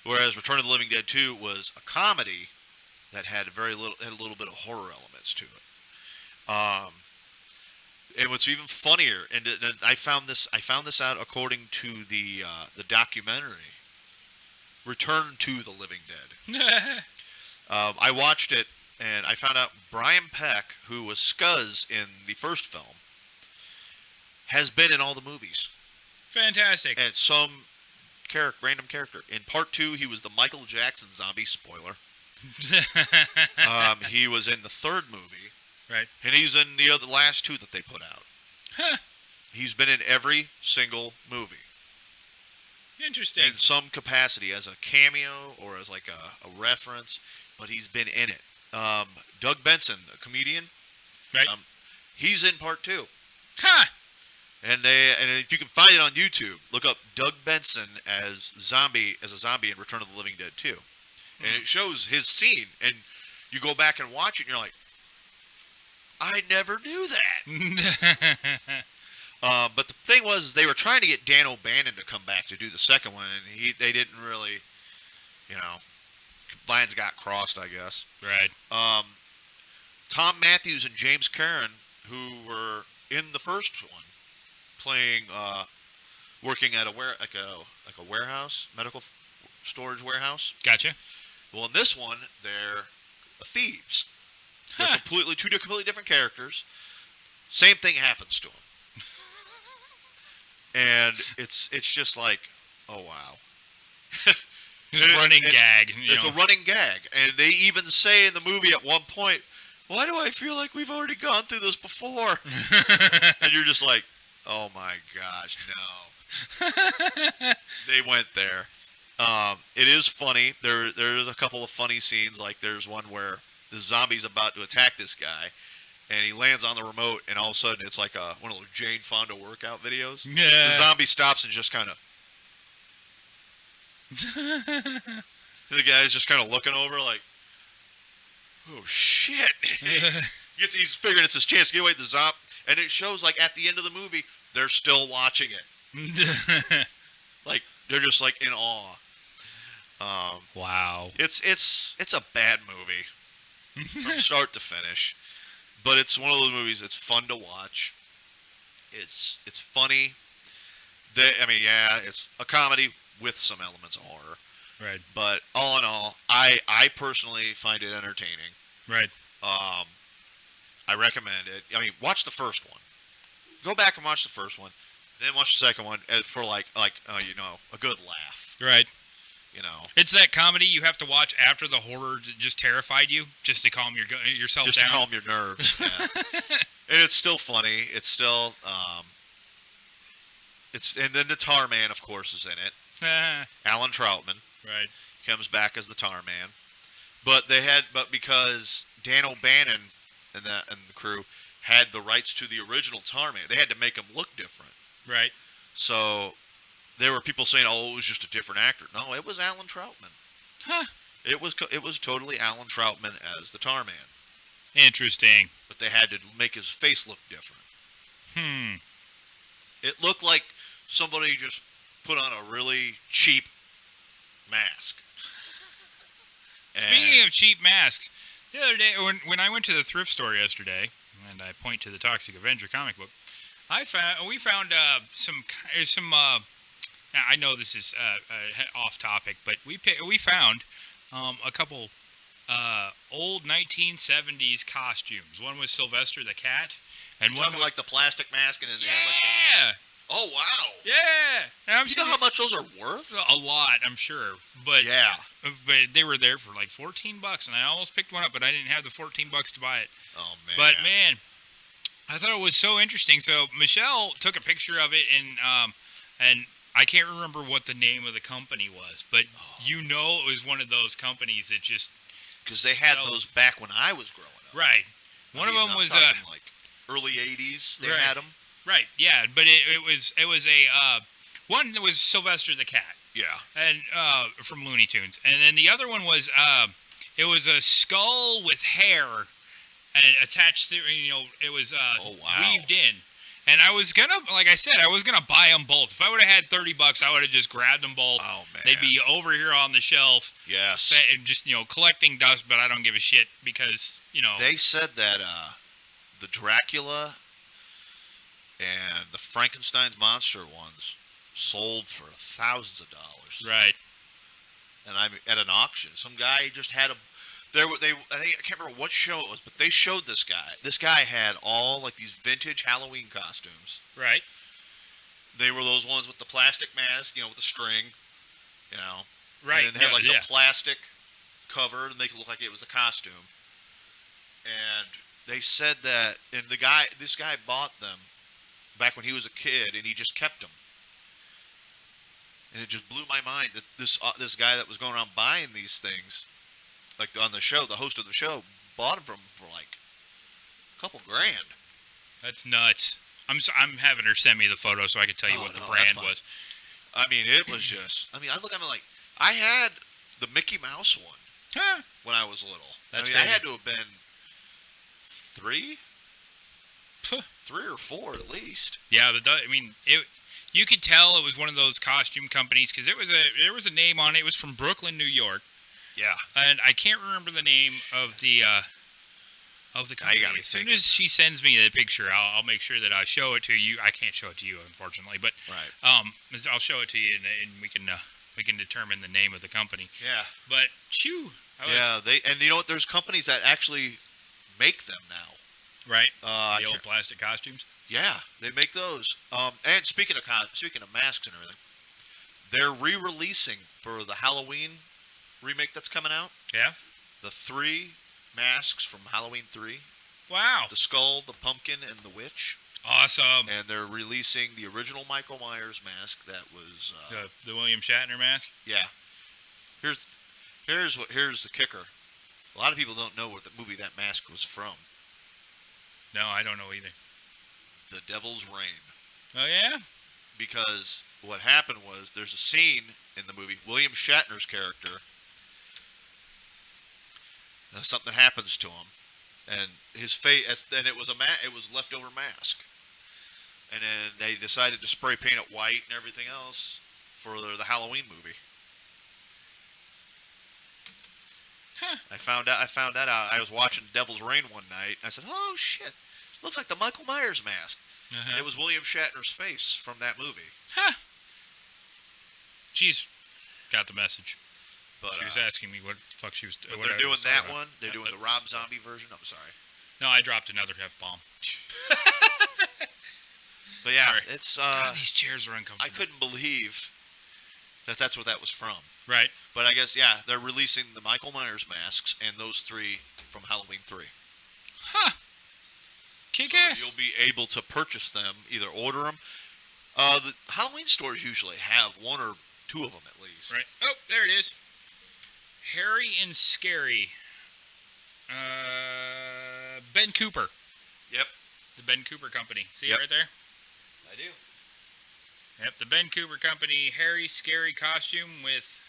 Whereas Return of the Living Dead 2 was a comedy that had a little bit of horror elements to it. And what's even funnier, and I found this out according to the documentary Return to the Living Dead. I watched it, and I found out Brian Peck, who was Scuzz in the first film, has been in all the movies. Fantastic. And some random character. In part 2, he was the Michael Jackson zombie. Spoiler. He was in the third movie. Right. And he's in the last 2 that they put out. Huh. He's been in every single movie. Interesting. In some capacity, as a cameo or as like a reference, but he's been in it. Doug Benson, a comedian, right. He's in part 2. Huh. And if you can find it on YouTube, look up Doug Benson as a zombie in Return of the Living Dead 2. And it shows his scene, and you go back and watch it, and you're like, I never knew that. But the thing was, they were trying to get Dan O'Bannon to come back to do the second one, and they didn't really, lines got crossed, I guess. Right. Tom Matthews and James Karen, who were in the first one, playing, working at a warehouse, medical storage warehouse. Gotcha. Well, in this one, they're thieves. They're two completely different characters. Same thing happens to them. And it's just like, oh wow. It's a running gag. It's a running gag. And they even say in the movie at one point, why do I feel like we've already gone through this before? And you're just like, oh my gosh, no. They went there. It is funny. There's a couple of funny scenes. Like there's one where the zombie's about to attack this guy, and he lands on the remote, and all of a sudden it's like one of those Jane Fonda workout videos. Yeah. The zombie stops and just kind of. The guy's just kind of looking over like, oh shit. He's figuring it's his chance to get away with the zombie, and it shows like at the end of the movie they're still watching it. Like they're just like in awe. Wow. It's a bad movie from start to finish, but it's one of those movies. It's fun to watch. It's funny. It's a comedy with some elements of horror. Right. But all in all, I personally find it entertaining. Right. I recommend it. Watch the first one. Go back and watch the first one, then watch the second one for a good laugh. Right. It's that comedy you have to watch after the horror just terrified you, just to calm yourself down. Just to calm your nerves. Yeah. And it's still funny. It's still and then the Tar Man, of course, is in it. Alan Troutman. Right. Comes back as the Tar Man. But because Dan O'Bannon and the crew had the rights to the original Tar Man, they had to make him look different. Right. So there were people saying, "Oh, it was just a different actor." No, it was Alan Troutman. Huh. It was totally Alan Troutman as the Tar Man. Interesting. But they had to make his face look different. It looked like somebody just put on a really cheap mask. Speaking of cheap masks, the other day when I went to the thrift store yesterday, and I point to the Toxic Avenger comic book, we found some. I know this is off topic, but we found a couple old 1970s costumes. One was Sylvester the Cat, and one like the plastic mask, and then yeah. Oh wow! Yeah, and you know how much those are worth? A lot, I'm sure. But yeah, but they were there for like $14, and I almost picked one up, but I didn't have the $14 to buy it. Oh man! But man, I thought it was so interesting. So Michelle took a picture of it, and I can't remember what the name of the company was, but it was one of those companies that just because they had those back when I was growing up. Right. One of them was like early '80s. They had them. Right, yeah, but it was a one that was Sylvester the Cat. Yeah. And from Looney Tunes. And then the other one was it was a skull with hair and attached to it was weaved in. And I was gonna buy them both. If I would have had $30, I would have just grabbed them both. Oh man. They'd be over here on the shelf. Yes. And just collecting dust, but I don't give a shit because They said that the Dracula and the Frankenstein's monster ones sold for thousands of dollars. Right. and I'm at an auction. Some guy just had a. I can't remember what show it was, but they showed this guy. This guy had all like these vintage Halloween costumes. Right. They were those ones with the plastic mask, with the string, Right. And it had the plastic cover to make it look like it was a costume. And they said that, and this guy bought them back when he was a kid, and he just kept them. And it just blew my mind that this guy that was going around buying these things, like on the show, the host of the show, bought them for like a couple grand. That's nuts. I'm having her send me the photo so I can tell you what the brand was. I mean, it was just. I look at it like I had the Mickey Mouse one when I was little. That's I had to have been 3 or 4 at least. Yeah, but you could tell it was one of those costume companies because there was a name on it. It was from Brooklyn, New York. Yeah. And I can't remember the name of the company. As soon as she sends me the picture, I'll make sure that I show it to you. I can't show it to you, unfortunately, but right. I'll show it to you, and we can determine the name of the company. Yeah. But you know what? There's companies that actually make them now. Right. The old plastic costumes. Yeah, they make those. And speaking of masks and everything, they're re-releasing for the Halloween remake that's coming out. Yeah. The 3 masks from Halloween 3. Wow. The skull, the pumpkin, and the witch. Awesome. And they're releasing the original Michael Myers mask that was the William Shatner mask. Yeah. Here's the kicker. A lot of people don't know what the movie that mask was from. No, I don't know either. The Devil's Reign. Oh yeah. Because what happened was there's a scene in the movie. William Shatner's character. Something happens to him, and his face. And it was it was leftover mask. And then they decided to spray paint it white and everything else for the Halloween movie. Huh. I found that out. I was watching Devil's Reign one night. And I said, "Oh shit, looks like the Michael Myers mask." Uh-huh. And it was William Shatner's face from that movie. Huh. She's got the message. But, she was asking me what the fuck she was doing. But they're doing that one. They're doing the Rob Zombie version. I'm sorry. No, I dropped another F-bomb. But yeah, sorry. It's. God, these chairs are uncomfortable. I couldn't believe that's what that was from. Right. But I guess, yeah, they're releasing the Michael Myers masks and those 3 from Halloween 3. Huh. Kick-ass. So you'll be able to purchase them, either order them. The Halloween stores usually have 1 or 2 of them at least. Right. Oh, there it is. Harry and Scary. Ben Cooper. Yep. The Ben Cooper Company. See Yep. it right there? I do. Yep, the Ben Cooper Company Harry Scary costume with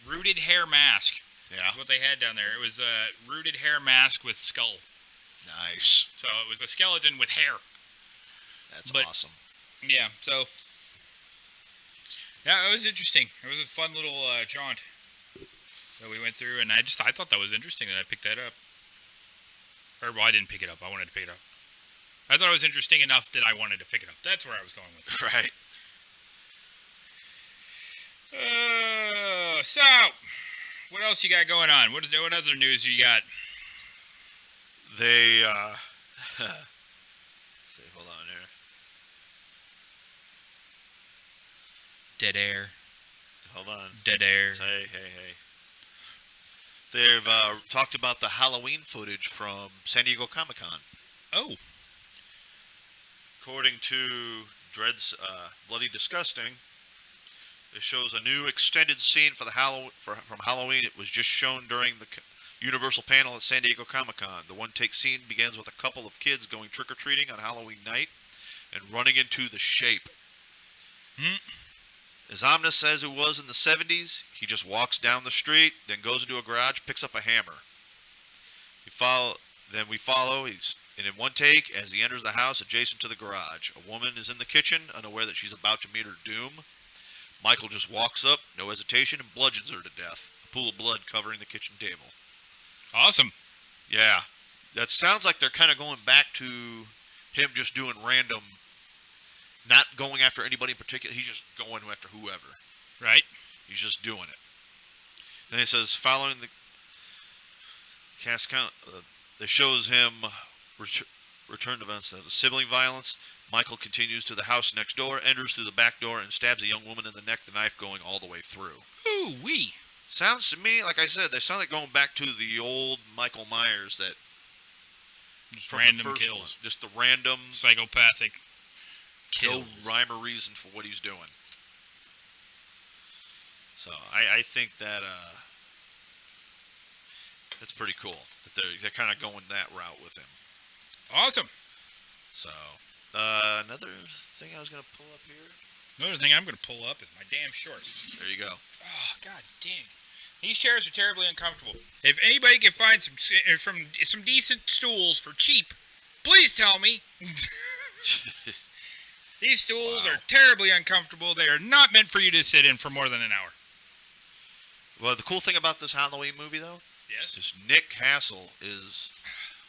rooted hair mask. Yeah. That's what they had down there. It was a rooted hair mask with skull. Nice. So it was a skeleton with hair. That's But- awesome. Yeah, so... Yeah, it was interesting. It was a fun little jaunt that we went through, and I thought that was interesting that I picked that up. Or, well, I didn't pick it up. I wanted to pick it up. I thought it was interesting enough that I wanted to pick it up. That's where I was going with it. Right. So, what else you got going on? What other news you got? They, let's see, hold on here. Dead air. Hold on. Dead air. Hey. They've talked about the Halloween footage from San Diego Comic-Con. Oh. According to Dread's Bloody Disgusting, it shows a new extended scene for from Halloween. It was just shown during the Universal panel at San Diego Comic-Con. The one-take scene begins with a couple of kids going trick-or-treating on Halloween night and running into the Shape. As ominous as it was in the 70s, he just walks down the street, then goes into a garage, picks up a hammer. We follow. He's in one take as he enters the house adjacent to the garage. A woman is in the kitchen, unaware that she's about to meet her doom. Michael just walks up, no hesitation, and bludgeons her to death. A pool of blood covering the kitchen table. Awesome. Yeah. That sounds like they're kind of going back to him just doing random, not going after anybody in particular. He's just going after whoever. Right. He's just doing it. Then he says, following the cast count, that shows him return to events of sibling violence. Michael continues to the house next door, enters through the back door, and stabs a young woman in the neck, the knife going all the way through. Ooh wee. Sounds to me, like I said, they sound like going back to the old Michael Myers that Just from random the first kills. one. Just the random, Psychopathic no kills. rhyme or reason for what he's doing. So I think that that's pretty cool that they're kind of going that route with him. Awesome. So another thing I was gonna pull up here. Another thing I'm going to pull up is my damn shorts. There you go. Oh, god dang. These chairs are terribly uncomfortable. If anybody can find some decent stools for cheap, please tell me. These stools are terribly uncomfortable. They are not meant for you to sit in for more than an hour. Well, the cool thing about this Halloween movie, though, Yes? is Nick Castle is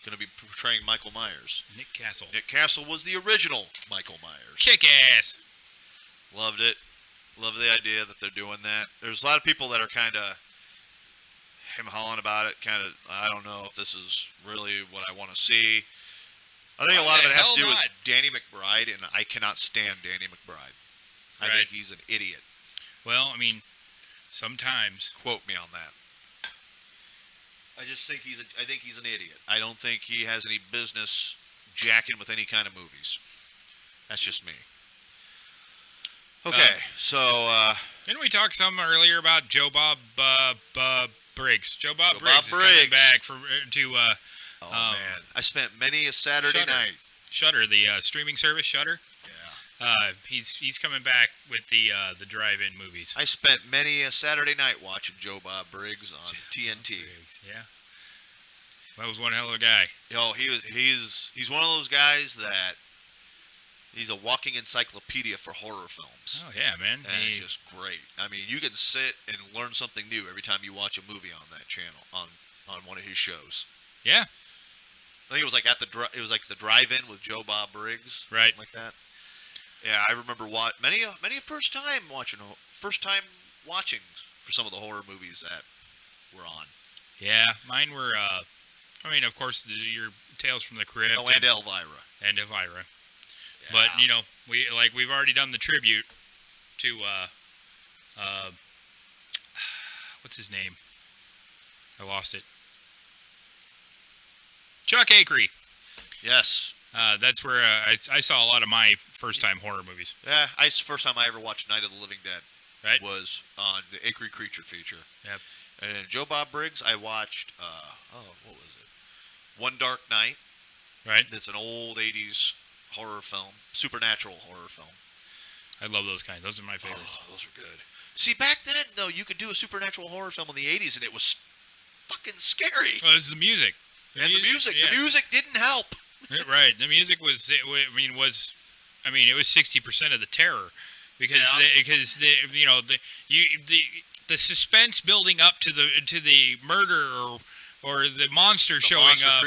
going to be portraying Michael Myers. Nick Castle. Nick Castle was the original Michael Myers. Kick ass. Loved it. Love the idea that they're doing that. There's a lot of people that are kind of him-hawing about it. Kind of, I don't know if this is really what I want to see. I think a lot of it has to do with Danny McBride, and I cannot stand Danny McBride. I think he's an idiot. Well, I mean, sometimes. Quote me on that. I just think I think he's an idiot. I don't think he has any business jacking with any kind of movies. That's just me. Okay, so Didn't we talk some earlier about Joe Bob Briggs? Joe Bob Briggs is Briggs. coming back to oh man, I spent many a Saturday Shudder. night. Shudder, the streaming service Shudder. Yeah. He's coming back with the drive-in movies. I spent many a Saturday night watching Joe Bob Briggs on TNT. Briggs, yeah. That was one hell of a guy. You know, he's one of those guys that he's a walking encyclopedia for horror films. Oh yeah, man. And just great. I mean, you can sit and learn something new every time you watch a movie on that channel on one of his shows. Yeah. I think it was like the drive-in with Joe Bob Briggs, Right. Like that. Yeah, I remember many a first time watching for some of the horror movies that were on. Yeah, mine were. I mean, of course, your Tales from the Crypt. Oh, and Elvira. And Elvira. Yeah. But you know, we've already done the tribute to what's his name? I lost it. Chuck Akery. Yes. That's where I saw a lot of my first-time horror movies. Yeah, first time I ever watched Night of the Living Dead Right. was on the Akery Creature feature. Yep. And Joe Bob Briggs, I watched, what was it? One Dark Night. Right. It's an old 80s horror film, supernatural horror film. I love those kinds. Those are my favorites. Oh, those are good. See, back then, though, you could do a supernatural horror film in the 80s, and it was fucking scary. Well, it's the music. And the music. Yeah. The music didn't help. Right. The music was. It was 60% of the terror, because the suspense building up to the murder or the monster showing up,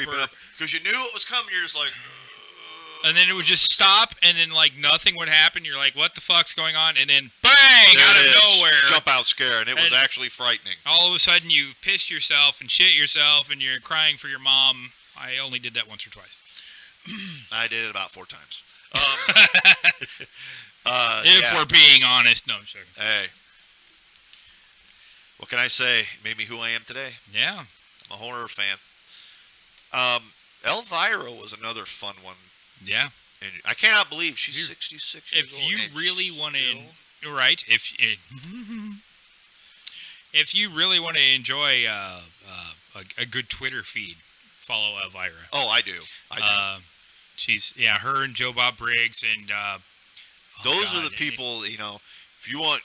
because you knew it was coming. You're just like, and then it would just stop, and then like nothing would happen. You're like, what the fuck's going on? And then bang, there out it of is. nowhere, Jump out scare, and it was And- actually frightening. all of a sudden you pissed yourself and shit yourself, and you're crying for your mom. I only did that once or twice. I did it about 4 times. If we're being honest, no, I'm joking. Hey, what can I say? Made me who I am today. Yeah. I'm a horror fan. Elvira was another fun one. Yeah. And I cannot believe she's 66 years old. If you and really want still- to, right? If you really want to enjoy a good Twitter feed, follow Elvira. Oh, I do. She's her and Joe Bob Briggs and those are the people. If you want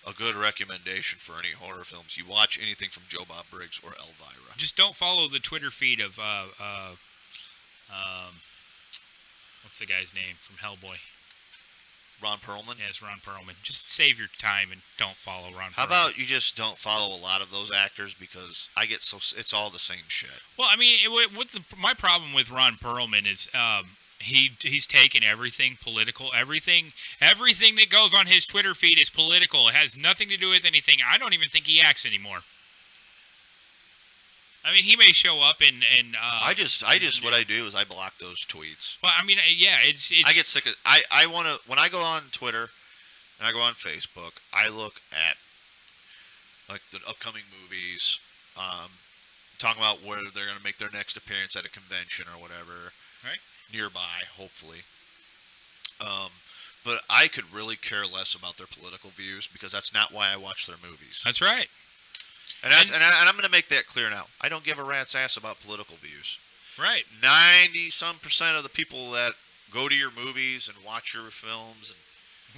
a good recommendation for any horror films, you watch anything from Joe Bob Briggs or Elvira. Just don't follow the Twitter feed of what's the guy's name from Hellboy? Ron Perlman. Yeah, it's Ron Perlman. Just save your time and don't follow Ron Perlman. How about you just don't follow a lot of those actors, because I get it's all the same shit. Well, I mean, my problem with Ron Perlman is He's taken everything political. Everything that goes on his Twitter feed is political. It has nothing to do with anything. I don't even think he acts anymore. I mean, he may show up and I just what I do is I block those tweets. well, I mean, yeah, it's I get sick of I want to when I go on Twitter and I go on Facebook, I look at like the upcoming movies, talking about where they're going to make their next appearance at a convention or whatever, right nearby, hopefully. But I could really care less about their political views because that's not why I watch their movies. That's right. And I'm going to make that clear now. I don't give a rat's ass about political views. Right. 90% of the people that go to your movies and watch your films, and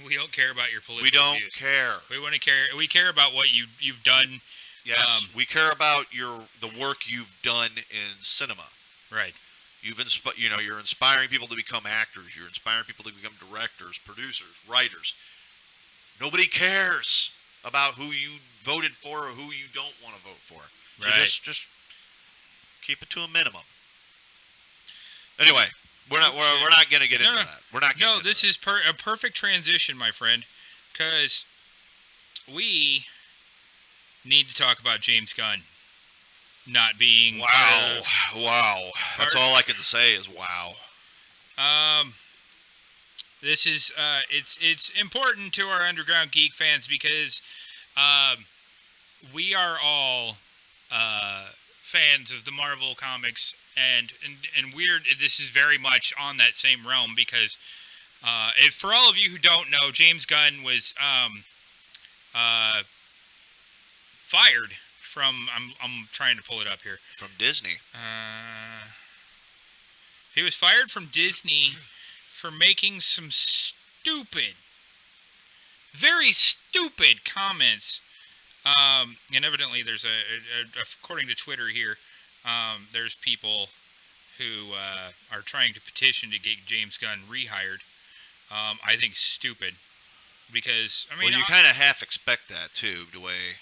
We don't care about your political we don't views. care. We care about what you've done. Yes, we care about the work you've done in cinema. Right. You're inspiring people to become actors. You're inspiring people to become directors, producers, writers. Nobody cares about who you voted for or who you don't want to vote for. So Right. just keep it to a minimum. Anyway, we're not going to get into that. We're not. No, this is a perfect transition, my friend, because we need to talk about James Gunn not being Wow. That's all I can say is wow. This is it's important to our Underground Geek fans because we are all fans of the Marvel comics, and weird. This is very much on that same realm because if for all of you who don't know, James Gunn was fired from. I'm trying to pull it up here. From Disney. He was fired from Disney for making some very stupid comments. And evidently there's according to Twitter here, there's people who are trying to petition to get James Gunn rehired. I think stupid because, I mean... Well, you kind of half expect that, too, the way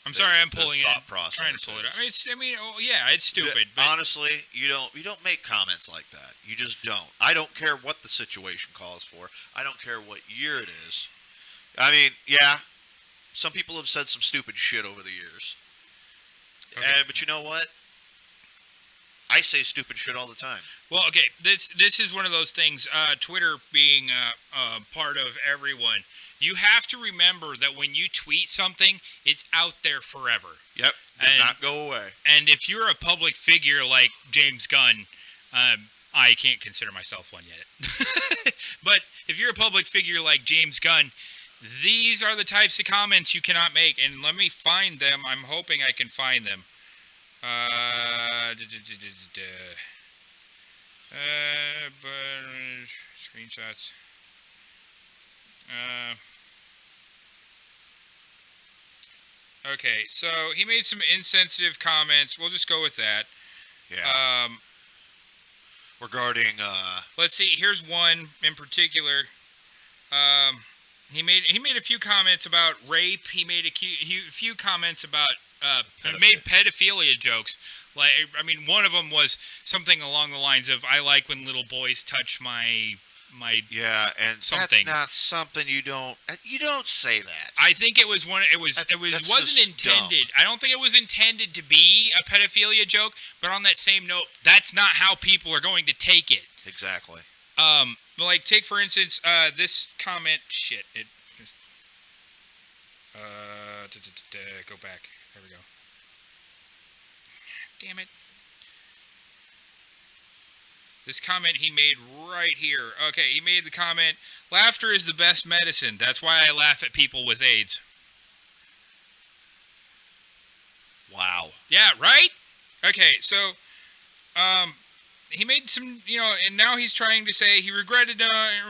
I'm sorry, I'm pulling it. Process Trying to pull it up. is. It's stupid. But Honestly, you don't make comments like that. You just don't. I don't care what the situation calls for. I don't care what year it is. I mean, yeah, some people have said some stupid shit over the years. Okay. But you know what? I say stupid shit all the time. Well, okay, this is one of those things. Twitter being part of everyone, you have to remember that when you tweet something, it's out there forever. Yep, does not go away. And if you're a public figure like James Gunn, I can't consider myself one yet. But if you're a public figure like James Gunn, these are the types of comments you cannot make. And let me find them. I'm hoping I can find them. Screenshots. Okay, so he made some insensitive comments. We'll just go with that. Yeah. Regarding Let's see. Here's one in particular. He made a few comments about rape. He made a few comments about he made pedophilia jokes. Like, I mean, one of them was something along the lines of, "I like when little boys touch my." Yeah, and something. That's not something you don't say that. I think it was one. It wasn't intended. I don't think it was intended to be a pedophilia joke. But on that same note, that's not how people are going to take it. Exactly. Like, take for instance this comment. Shit. It just go back. There we go. Damn it. This comment he made right here. Okay, he made the comment, "Laughter is the best medicine. That's why I laugh at people with AIDS." Wow. Yeah, right? Okay, so he made some, and now he's trying to say he regretted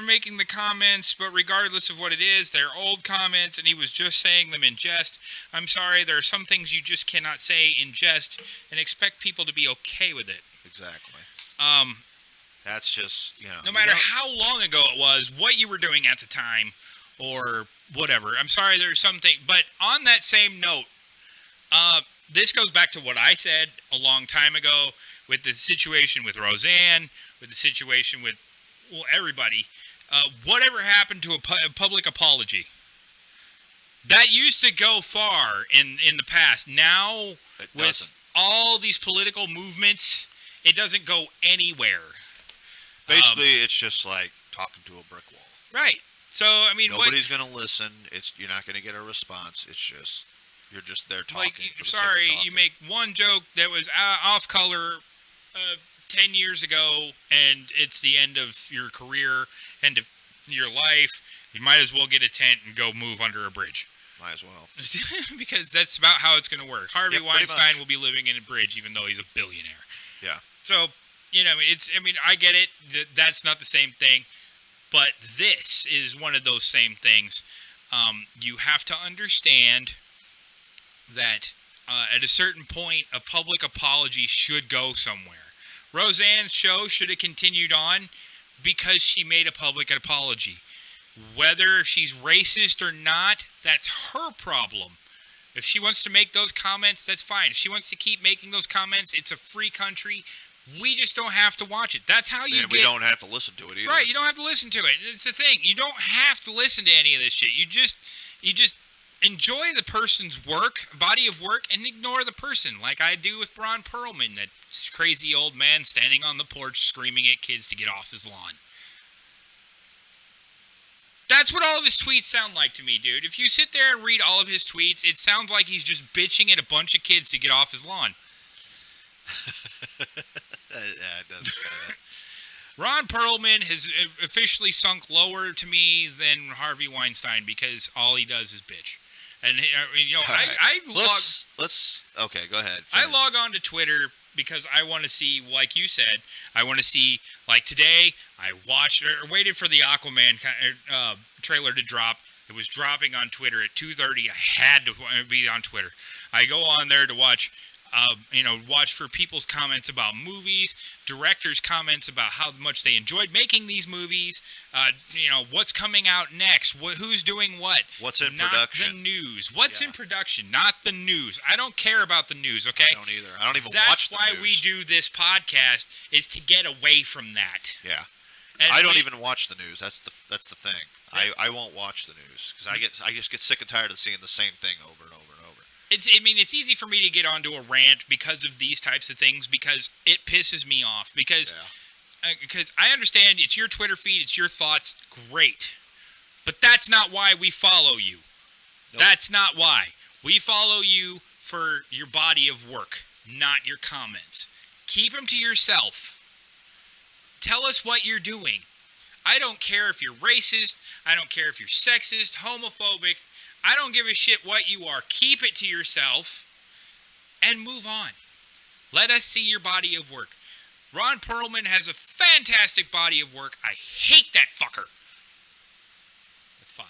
making the comments, but regardless of what it is, they're old comments, and he was just saying them in jest. I'm sorry, there are some things you just cannot say in jest and expect people to be okay with it. Exactly. That's just, no matter how long ago it was, what you were doing at the time, or whatever. I'm sorry, there's something, but on that same note, this goes back to what I said a long time ago with the situation with Roseanne, with the situation with, well, everybody, whatever happened to a public apology? That used to go far in the past. Now, It with doesn't. all these political movements, it doesn't go anywhere. Basically, it's just like talking to a brick wall. Right. So, I mean, Nobody's going to listen. You're not going to get a response. It's just, you're just there talking. For the sake of sorry, talking. you make one joke that was off color 10 years ago, and it's the end of your career, end of your life. You might as well get a tent and go move under a bridge. Might as well. Because that's about how it's going to work. Harvey Yep, pretty Weinstein much. will be living in a bridge, even though he's a billionaire. Yeah. So, I get it. That's not the same thing. But this is one of those same things. You have to understand that at a certain point, a public apology should go somewhere. Roseanne's show should have continued on because she made a public apology. Whether she's racist or not, that's her problem. If she wants to make those comments, that's fine. If she wants to keep making those comments, it's a free country. We just don't have to watch it. That's how you And we don't have to listen to it either. Right, you don't have to listen to it. It's the thing. You don't have to listen to any of this shit. You just enjoy the person's work, body of work, and ignore the person, like I do with Ron Perlman, that crazy old man standing on the porch screaming at kids to get off his lawn. That's what all of his tweets sound like to me, dude. If you sit there and read all of his tweets, it sounds like he's just bitching at a bunch of kids to get off his lawn. Yeah, it does. Ron Perlman has officially sunk lower to me than Harvey Weinstein because all he does is bitch. And Let's. Okay, go ahead. I Finish. log on to Twitter because I want to see, like you said, I want to see, like today, I watched or waited for the Aquaman trailer to drop. It was dropping on Twitter at 2:30. I had to be on Twitter. I go on there to watch, watch for people's comments about movies, directors' comments about how much they enjoyed making these movies, what's coming out next, who's doing what. What's in not production. the news. What's Yeah. in production, not the news. I don't care about the news, okay? I don't either. I don't even That's watch the why news. we do this podcast, is to get away from that. Yeah. And I don't even watch the news. That's the thing. Yeah. I won't watch the news because I just get sick and tired of seeing the same thing over and over and over. It's easy for me to get onto a rant because of these types of things, because it pisses me off. Because I understand it's your Twitter feed, it's your thoughts, great. But that's not why we follow you. Nope. That's not why. We follow you for your body of work, not your comments. Keep them to yourself. Tell us what you're doing. I don't care if you're racist. I don't care if you're sexist, homophobic. I don't give a shit what you are. Keep it to yourself and move on. Let us see your body of work. Ron Perlman has a fantastic body of work. I hate that fucker. That's 5.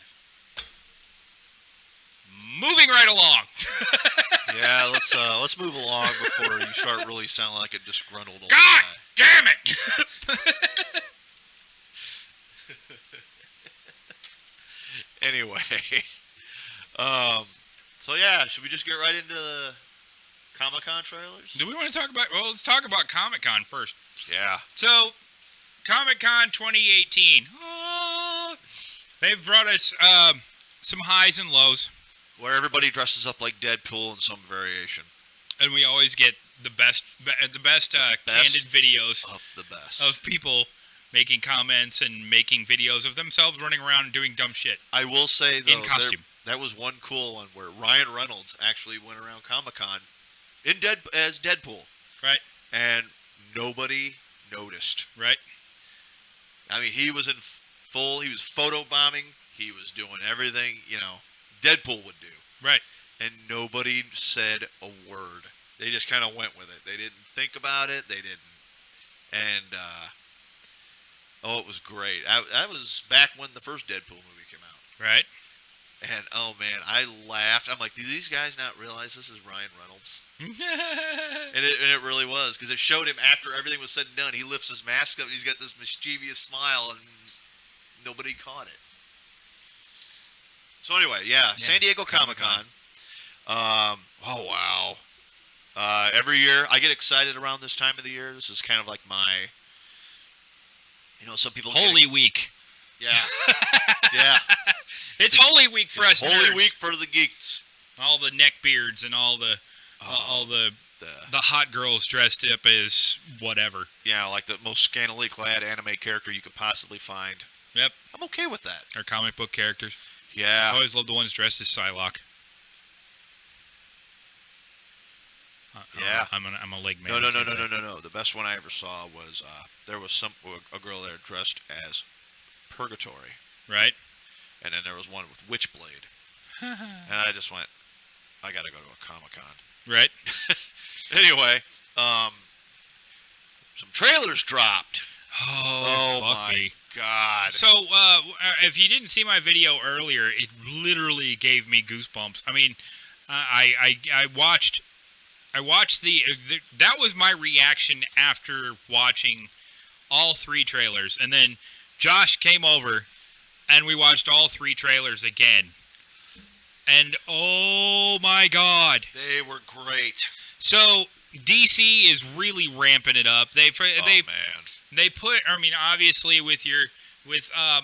Moving right along. Yeah, let's move along before you start really sounding like a disgruntled old God guy. damn it! Anyway, so yeah, should we just get right into the Comic-Con trailers? Do we want to talk about... Well, let's talk about Comic-Con first. Yeah. So, Comic-Con 2018. They've brought us some highs and lows. Where everybody dresses up like Deadpool in some variation. And we always get the best candid videos Of the best. of people making comments and making videos of themselves running around and doing dumb shit. I will say, though, In costume. that was one cool one where Ryan Reynolds actually went around Comic-Con as Deadpool. Right? And nobody noticed. Right? I mean, he was he was photobombing. He was doing everything, Deadpool would do. Right. And nobody said a word. They just kind of went with it. They didn't think about it. They didn't. And, it was great. That was back when the first Deadpool movie came out. Right? And, oh, man, I laughed. I'm like, do these guys not realize this is Ryan Reynolds? And it really was, because it showed him after everything was said and done. He lifts his mask up, and he's got this mischievous smile, and nobody caught it. So anyway, yeah, San Diego Comic-Con. Oh, wow. Every year, I get excited around this time of the year. This is kind of like my, some people. Holy Week. Yeah. Yeah. It's Holy Week for us. Holy nerds. Week for the geeks. All the neckbeards and all the hot girls dressed up as whatever. Yeah, like the most scantily clad anime character you could possibly find. Yep. I'm okay with that. Or comic book characters. Yeah. I always love the ones dressed as Psylocke. Yeah. I'm a leg man. No. The best one I ever saw was there was a girl there dressed as Purgatory. Right. And then there was one with Witchblade. And I just went, I gotta go to a Comic-Con. Right. Anyway, some trailers dropped. Oh my me. God. So, if you didn't see my video earlier, it literally gave me goosebumps. I mean, I watched that was my reaction after watching all 3 trailers. And then Josh came over and we watched all 3 trailers again. And oh my God. They were great. So DC is really ramping it up. They put, I mean, obviously with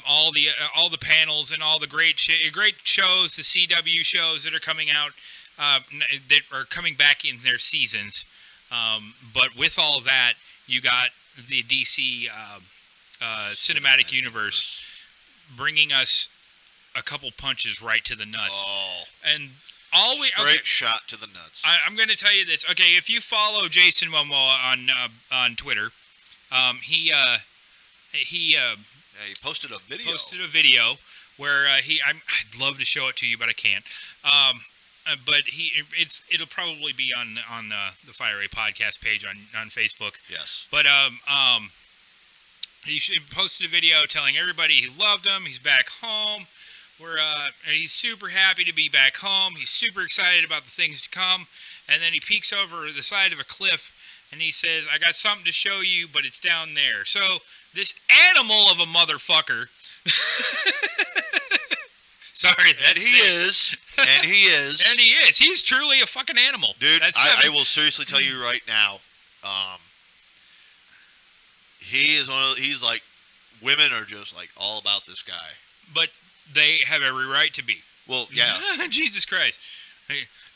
all the panels and all the great shows, the CW shows that are coming out, that are coming back in their seasons. But with all of that, you got the DC cinematic universe bringing us a couple punches right to the nuts. Oh. And straight shot to the nuts. I'm going to tell you this. Okay, if you follow Jason Momoa on Twitter, he posted a video. Where I'd love to show it to you, but I can't. But it'll probably be on the Fire Ray podcast page on Facebook. Yes. But he posted a video telling everybody he loved him. He's back home. He's super happy to be back home. He's super excited about the things to come. And then he peeks over the side of a cliff and he says, "I got something to show you, but it's down there." So this animal of a motherfucker. Sorry, and he is. And he is. And he is. He's truly a fucking animal. Dude, I will seriously tell you right now, he is he's like, women are just like all about this guy. But they have every right to be. Well, yeah. Jesus Christ.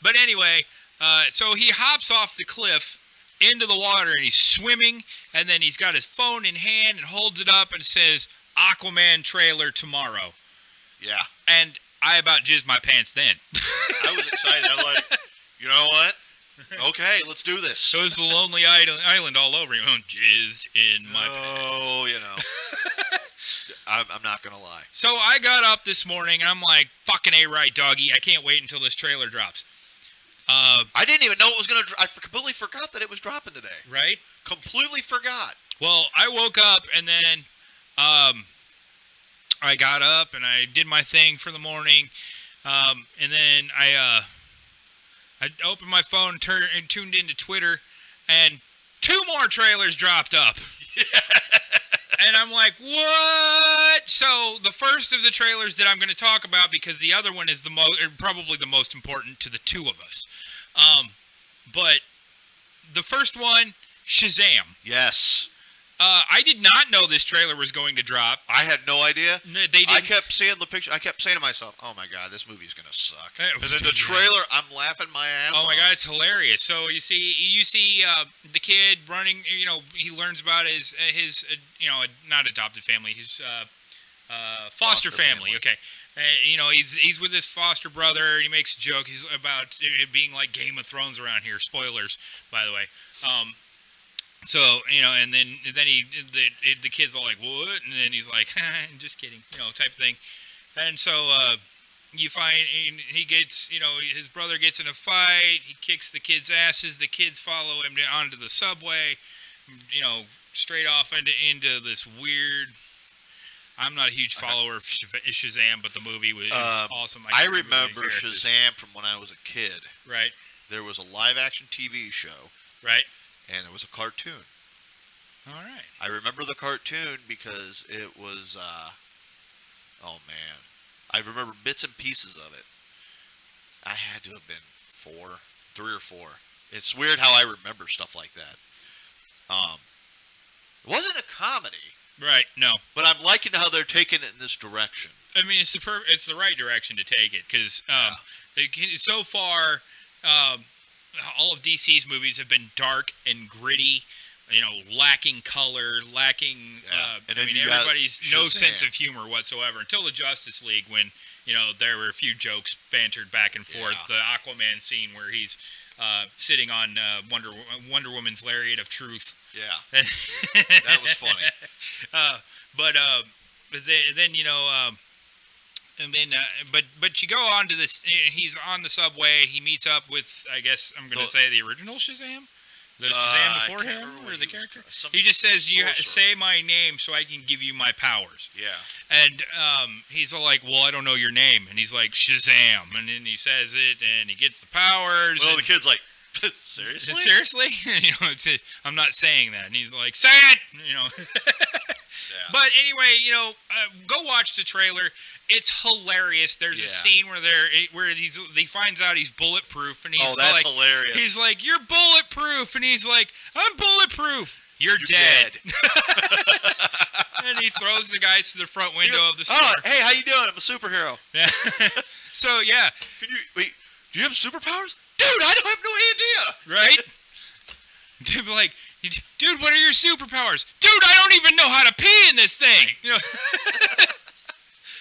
But anyway, so he hops off the cliff into the water and he's swimming, and then he's got his phone in hand and holds it up and says, "Aquaman trailer tomorrow." Yeah. And I about jizzed my pants then. I was excited. I was like, you know what? Okay, let's do this. It was the Lonely Island all over him. Jizzed in my pants. Oh, I'm not going to lie. So I got up this morning and I'm like, fucking A-right, doggy. I can't wait until this trailer drops. I didn't even know it was going to. I completely forgot that it was dropping today. Right? Completely forgot. Well, I woke up and then I got up and I did my thing for the morning, and then I opened my phone and tuned into Twitter, and 2 more trailers dropped up. And I'm like, what? So the first of the trailers that I'm going to talk about, because the other one is probably the most important to the 2 of us. But the first one, Shazam. Yes. I did not know this trailer was going to drop. I had no idea. They didn't. I kept seeing the picture. I kept saying to myself, "Oh my god, this movie's gonna suck." And then the trailer, I'm laughing my ass off. Oh my god, it's hilarious. So you see the kid running. He learns about his not adopted family, his foster family. Okay. He's with his foster brother. He makes a joke. He's about it being like Game of Thrones around here. Spoilers, by the way. So, and then the kid's all like, "What?" And then he's like, "Just kidding," type of thing. And so you find he gets, his brother gets in a fight. He kicks the kid's asses. The kids follow him onto the subway, straight off into this weird. I'm not a huge follower of Shazam, but the movie was awesome. I remember Shazam from when I was a kid. Right. There was a live-action TV show. Right. And it was a cartoon. All right. I remember the cartoon because it was, oh man. I remember bits and pieces of it. I had to have been 3 or 4. It's weird how I remember stuff like that. It wasn't a comedy, Right. No. but I'm liking how they're taking it in this direction. I mean, it's it's the right direction to take it because so far, all of DC's movies have been dark and gritty. You know, lacking color, lacking. And I then mean, you got everybody's no Shazam. sense of humor whatsoever until the Justice League, when there were a few jokes bantered back and forth. Yeah. The Aquaman scene where he's sitting on Wonder Woman's lariat of truth. Yeah, that was funny. But you go on to this. He's on the subway. He meets up with, I guess I'm going to say, the original Shazam. The Shazam I before can't him, remember or what the he was- character. some He just says, "You sorcerer. say my name so I can give you my powers." Yeah, And he's all like, "Well, I don't know your name." And he's like, "Shazam!" And then he says it, and he gets the powers. well, and- the kid's like, seriously? Seriously? I'm not saying that. And he's like, "Say it!" Yeah. But anyway, go watch the trailer. It's hilarious. There's a Yeah. scene where he finds out he's bulletproof, and he's that's like, hilarious. He's like, "You're bulletproof," and he's like, "I'm bulletproof. You're dead." And he throws the guys to the front window of the store. Oh, hey, how you doing? I'm a superhero. Yeah. So yeah, Can you wait? Do you have superpowers, dude? I don't have no idea. right? Dude, like, dude, what are your superpowers? Dude, I don't even know how to pee in this thing.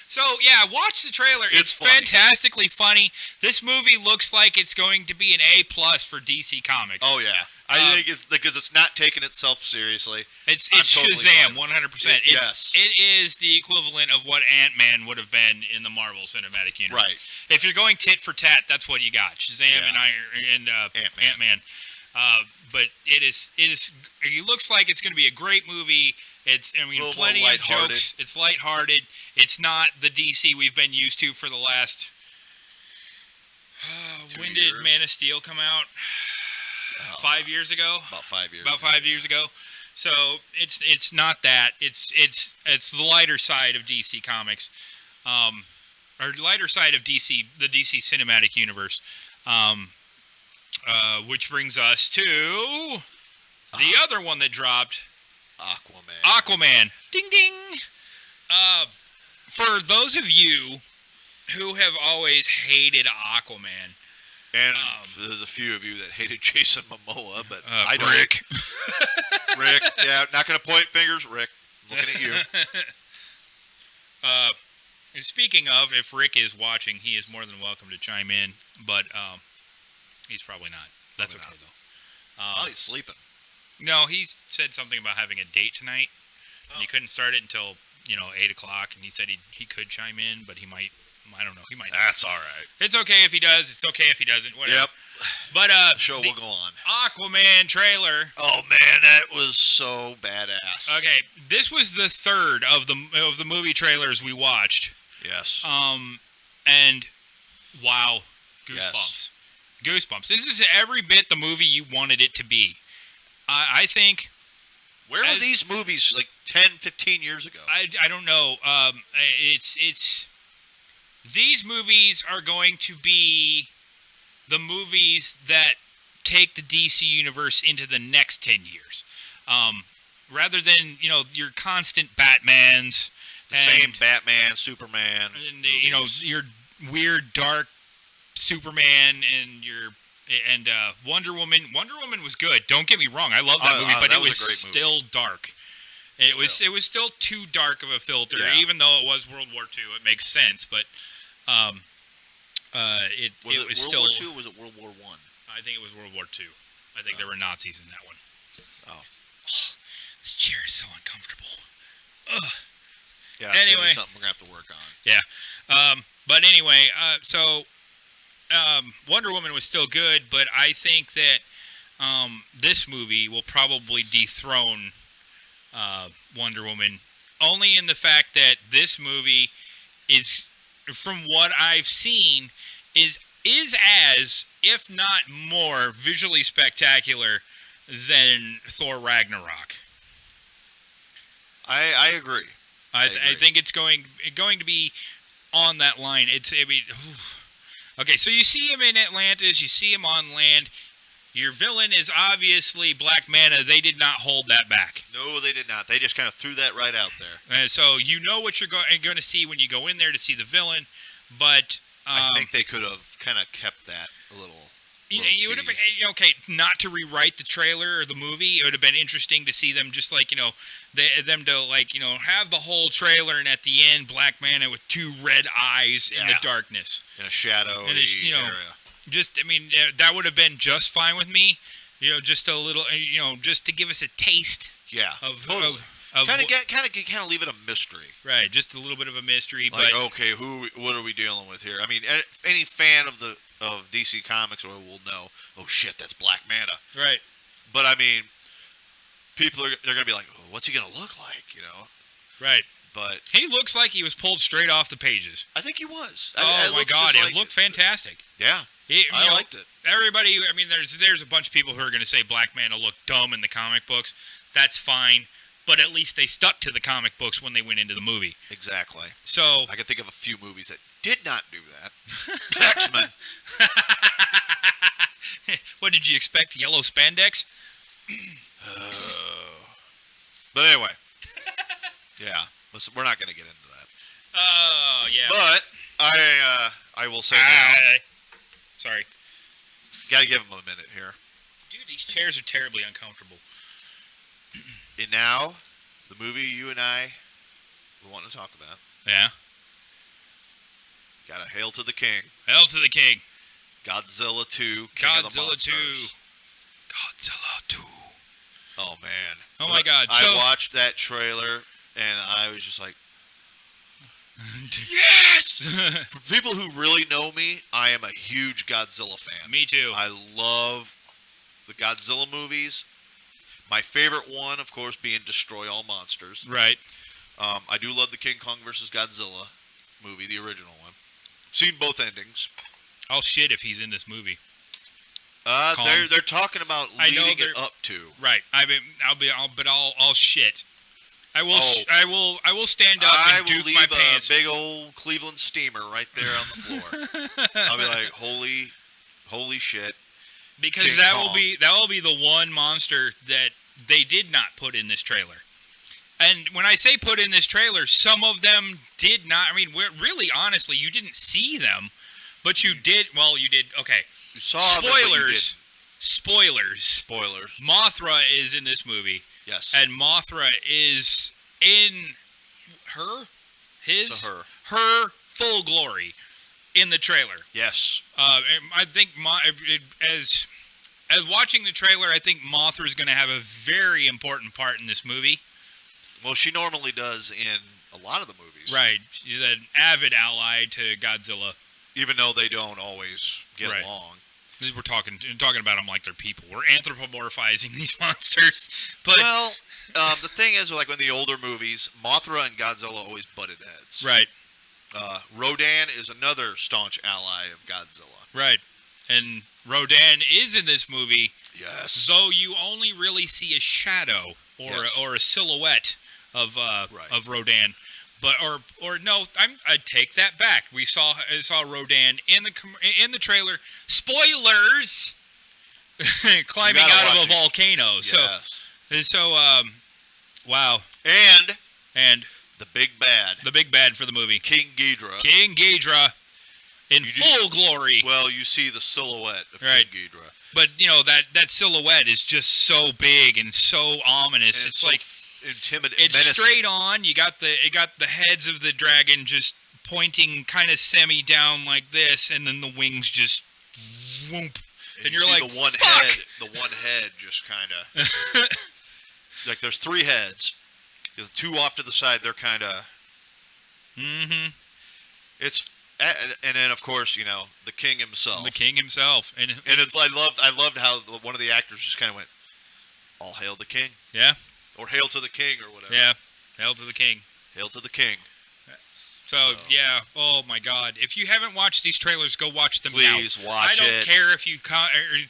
So yeah, watch the trailer. It's funny. fantastically funny. This movie looks like it's going to be an A+ for DC Comics. Oh yeah, I think it's because it's not taking itself seriously. It's I'm totally Shazam, fine. 100%. Yes. It is the equivalent of what Ant-Man would have been in the Marvel Cinematic Universe. Right. If you're going tit for tat, that's what you got. Shazam Yeah. and Ant-Man. Ant-Man. But it looks like it's going to be a great movie. It's, I mean, Little plenty more of lighthearted. jokes. It's lighthearted. It's not the DC we've been used to for the last. 2 when years. did Man of Steel come out? 5 years ago. About 5 years. About 5 years ago. So it's not that. It's the lighter side of DC Comics, or lighter side of DC, the DC Cinematic Universe, which brings us to the other one that dropped, Aquaman. Aquaman. Ding ding. For those of you who have always hated Aquaman, And there's a few of you that hated Jason Momoa, but I don't. Rick. Rick, yeah, not going to point fingers. Rick, looking at you. Speaking of, if Rick is watching, he is more than welcome to chime in, but he's probably not. That's Probably okay, though. Oh, he's sleeping. No, he said something about having a date tonight, and he couldn't start it until 8 o'clock, and he said he could chime in, but he might. I don't know. He might. That's all right. It's okay if he does. It's okay if he doesn't. Whatever. Yep. But The show the will go on. Aquaman trailer. Oh man, that was so badass. Okay, this was the third of the movie trailers we watched. Yes. And wow, goosebumps. Yes. Goosebumps. This is every bit the movie you wanted it to be. I think. Where were these movies like 10, 15 years ago? I don't know. It's these movies are going to be the movies that take the DC universe into the next 10 years. Rather than, your constant Batmans. The same Batman, Superman. And, movies. your weird, dark Superman and Wonder Woman. Wonder Woman was good. Don't get me wrong. I love that movie, but that it was was a great movie. still dark. It was still too dark of a filter, Yeah. even though it was World War II. It makes sense, but it was World still. War II or was it World War One? I think it was World War II. I think there were Nazis in that one. Oh. This chair is so uncomfortable. Ugh. Yeah. Anyway. Something we're gonna have to work on. Yeah. But anyway, so Wonder Woman was still good, but I think that this movie will probably dethrone Wonder Woman, only in the fact that this movie is, from what I've seen, is as, if not more, visually spectacular than Thor Ragnarok. I agree. I agree. think it's going to be on that line. Okay, so you see him in Atlantis, you see him on land, Your villain is obviously Black Manta. They did not hold that back. No, they did not. They just kind of threw that right out there. And so you know what you're going to see when you go in there to see the villain, but I think they could have kind of kept that a little. You would have been okay. Not to rewrite the trailer or the movie, it would have been interesting to see them just like them to have the whole trailer, and at the end, Black Manta with 2 red eyes in the darkness, in a shadow area. That would have been just fine with me. Just a little, just to give us a taste. Yeah, of totally. Kind of leave it a mystery. Right, just a little bit of a mystery. Like, but okay, what are we dealing with here? I mean, any fan of DC Comics will know, oh shit, that's Black Manta. Right. But I mean, people they're gonna be like, oh, what's he gonna look like? Right. But he looks like he was pulled straight off the pages. I think he was. Oh my God, it looked fantastic. Yeah. I liked it. Everybody, there's a bunch of people who are going to say Black Manta looked dumb in the comic books. That's fine, but at least they stuck to the comic books when they went into the movie. Exactly. So I can think of a few movies that did not do that. X-Men. What did you expect? Yellow spandex? But anyway, yeah, we're not going to get into that. Oh yeah. But I will say now. Sorry. Got to give him a minute here. Dude, these chairs are terribly uncomfortable. And now, the movie you and I were wanting to talk about. Yeah. Got a Hail to the King. Hail to the King. Godzilla 2. King of the Monsters. Godzilla 2. Oh, man. Oh, my God. I watched that trailer, and I was just like, yes! For people who really know me, I am a huge Godzilla fan. Me too. I love the Godzilla movies. My favorite one, of course, being Destroy All Monsters. Right. I do love the King Kong vs. Godzilla movie, the original one. Seen both endings. I'll shit if he's in this movie. They're talking about leading it up to. Right. I'll shit. I will stand up and duke my pants. A big old Cleveland steamer right there on the floor. I'll be like, holy shit. Because King that Kong. will be the one monster that they did not put in this trailer. And when I say put in this trailer, some of them did not. I mean, really, honestly, you didn't see them, but you did. Well, you did. Okay. You saw Spoilers. them, Spoilers. Mothra is in this movie. Yes. And Mothra is in her full glory in the trailer. Yes. I think as watching the trailer, I think Mothra is going to have a very important part in this movie. Well, she normally does in a lot of the movies. Right. She's an avid ally to Godzilla. Even though they don't always get along. We're talking about them like they're people. We're anthropomorphizing these monsters. But well, the thing is, like in the older movies, Mothra and Godzilla always butted heads. Right. Rodan is another staunch ally of Godzilla. Right. And Rodan is in this movie. Yes. Though you only really see a shadow or a silhouette of Rodan. But or no, I take that back. I saw Rodan in the trailer. Spoilers. Climbing out of a volcano. Yes. So wow. And the big bad for the movie. King Ghidorah. King Ghidorah in full glory. Well, you see the silhouette of King Ghidorah. But that silhouette is just so big and so ominous. And it's like intimidating. It's menacing. Straight on. You got the heads of the dragon just pointing kind of semi down like this, and then the wings just whoop. And you're like, the one fuck! head just kind of like there's 3 heads. The 2 off to the side, they're kind of. Mm-hmm. And then of course the king himself. The king himself, and I loved how one of the actors just kind of went, "All hail the king." Yeah. Or hail to the king, or whatever. Yeah, hail to the king. Hail to the king. So yeah, oh my God! If you haven't watched these trailers, go watch them now. Please watch it. I don't care if you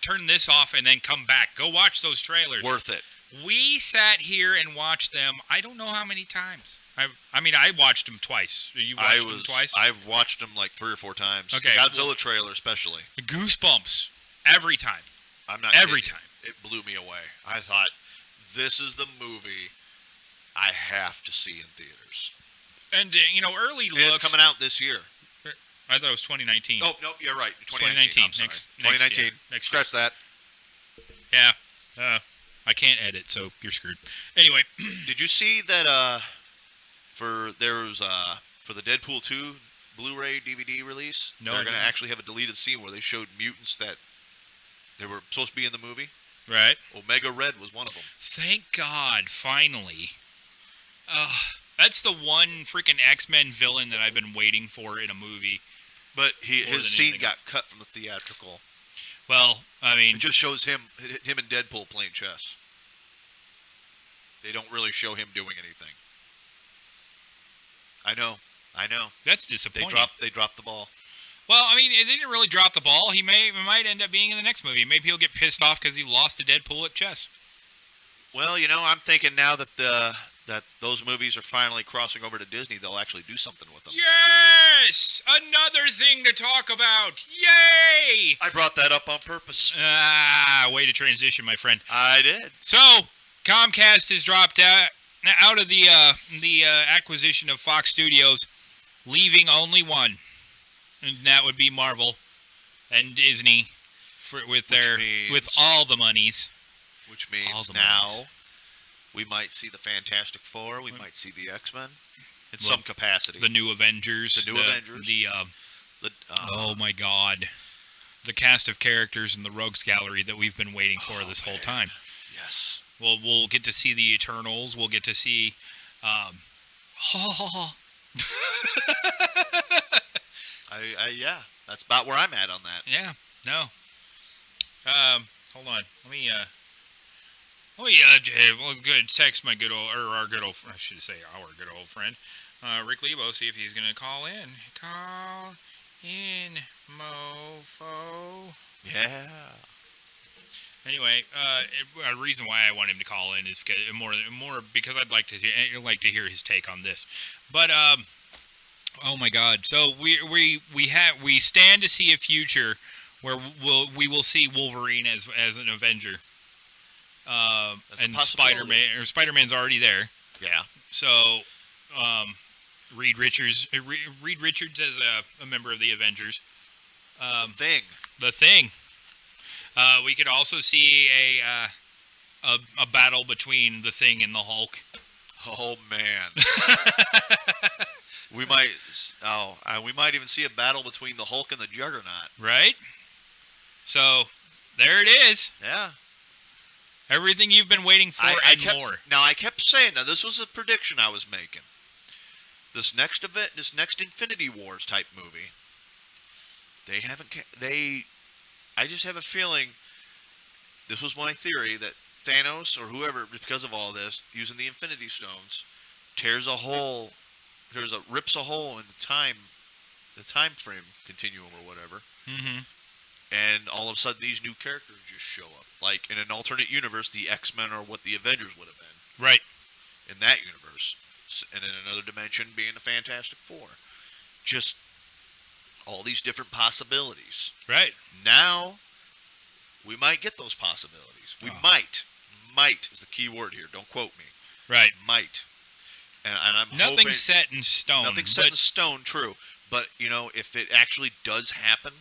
turn this off and then come back. Go watch those trailers. Worth it. We sat here and watched them. I don't know how many times. I watched them twice. You watched them twice? I've watched them like 3 or 4 times. Okay. The Godzilla trailer especially. Goosebumps every time. I'm not Every kidding you. time. It blew me away. I thought, this is the movie I have to see in theaters. And, early And looks... it's coming out this year. I thought it was 2019. Oh, no, you're right. 2019. I'm sorry. Next 2019. year. Next Scratch that. Yeah. I can't edit, so you're screwed. Anyway. Did you see that for the Deadpool 2 Blu-ray DVD release? No, they're I going to didn't. actually have a deleted scene where they showed mutants that they were supposed to be in the movie. Right. Omega Red was one of them. Thank God, finally. That's the one freaking X-Men villain that I've been waiting for in a movie. But More than his scene anything got else. cut from the theatrical. Well, I mean... It just shows him and Deadpool playing chess. They don't really show him doing anything. I know. That's disappointing. They dropped the ball. Well, I mean, it didn't really drop the ball. He might end up being in the next movie. Maybe he'll get pissed off because he lost to Deadpool at chess. Well, I'm thinking now that that those movies are finally crossing over to Disney, they'll actually do something with them. Yes! Another thing to talk about! Yay! I brought that up on purpose. Way to transition, my friend. I did. So, Comcast has dropped out of the acquisition of Fox Studios, leaving only one, and that would be Marvel and Disney with all the monies. Which All means the now monies. we might see the Fantastic Four. We might see the X-Men in Well, some capacity. The new Avengers. The new Avengers. Oh my God, the cast of characters in the Rogues Gallery that we've been waiting for this whole time. Yes. Well, we'll get to see the Eternals. We'll get to see. Yeah, that's about where I'm at on that. Yeah. No. Hold on. Let me good. Text my good old, or our good old, I should say our good old friend, Rick Lebo, see if he's gonna call in. Call in, mofo. Yeah. Anyway, a reason why I want him to call in is because, more because I'd like to hear his take on this. But oh my God! So we stand to see a future where we will see Wolverine as an Avenger, and Spider-Man's already there. Yeah. So Reed Richards as a member of the Avengers. The Thing. We could also see a battle between the Thing and the Hulk. Oh man. we might even see a battle between the Hulk and the Juggernaut. Right? So there it is. Yeah. Everything you've been waiting for more. Now I kept saying, this was a prediction I was making. This next Infinity Wars type movie, I just have a feeling, this was my theory, that Thanos or whoever, because of all this, using the Infinity Stones, rips a hole in the time frame continuum or whatever. Mm-hmm. And all of a sudden, these new characters just show up. Like, in an alternate universe, the X-Men are what the Avengers would have been. Right. In that universe. And in another dimension, being the Fantastic Four. Just all these different possibilities. Right. Now, we might get those possibilities. We might. Might is the key word here. Don't quote me. Right. Might. And I'm Nothing's hoping, set in stone. Nothing's set in stone, true. But, if it actually does happen,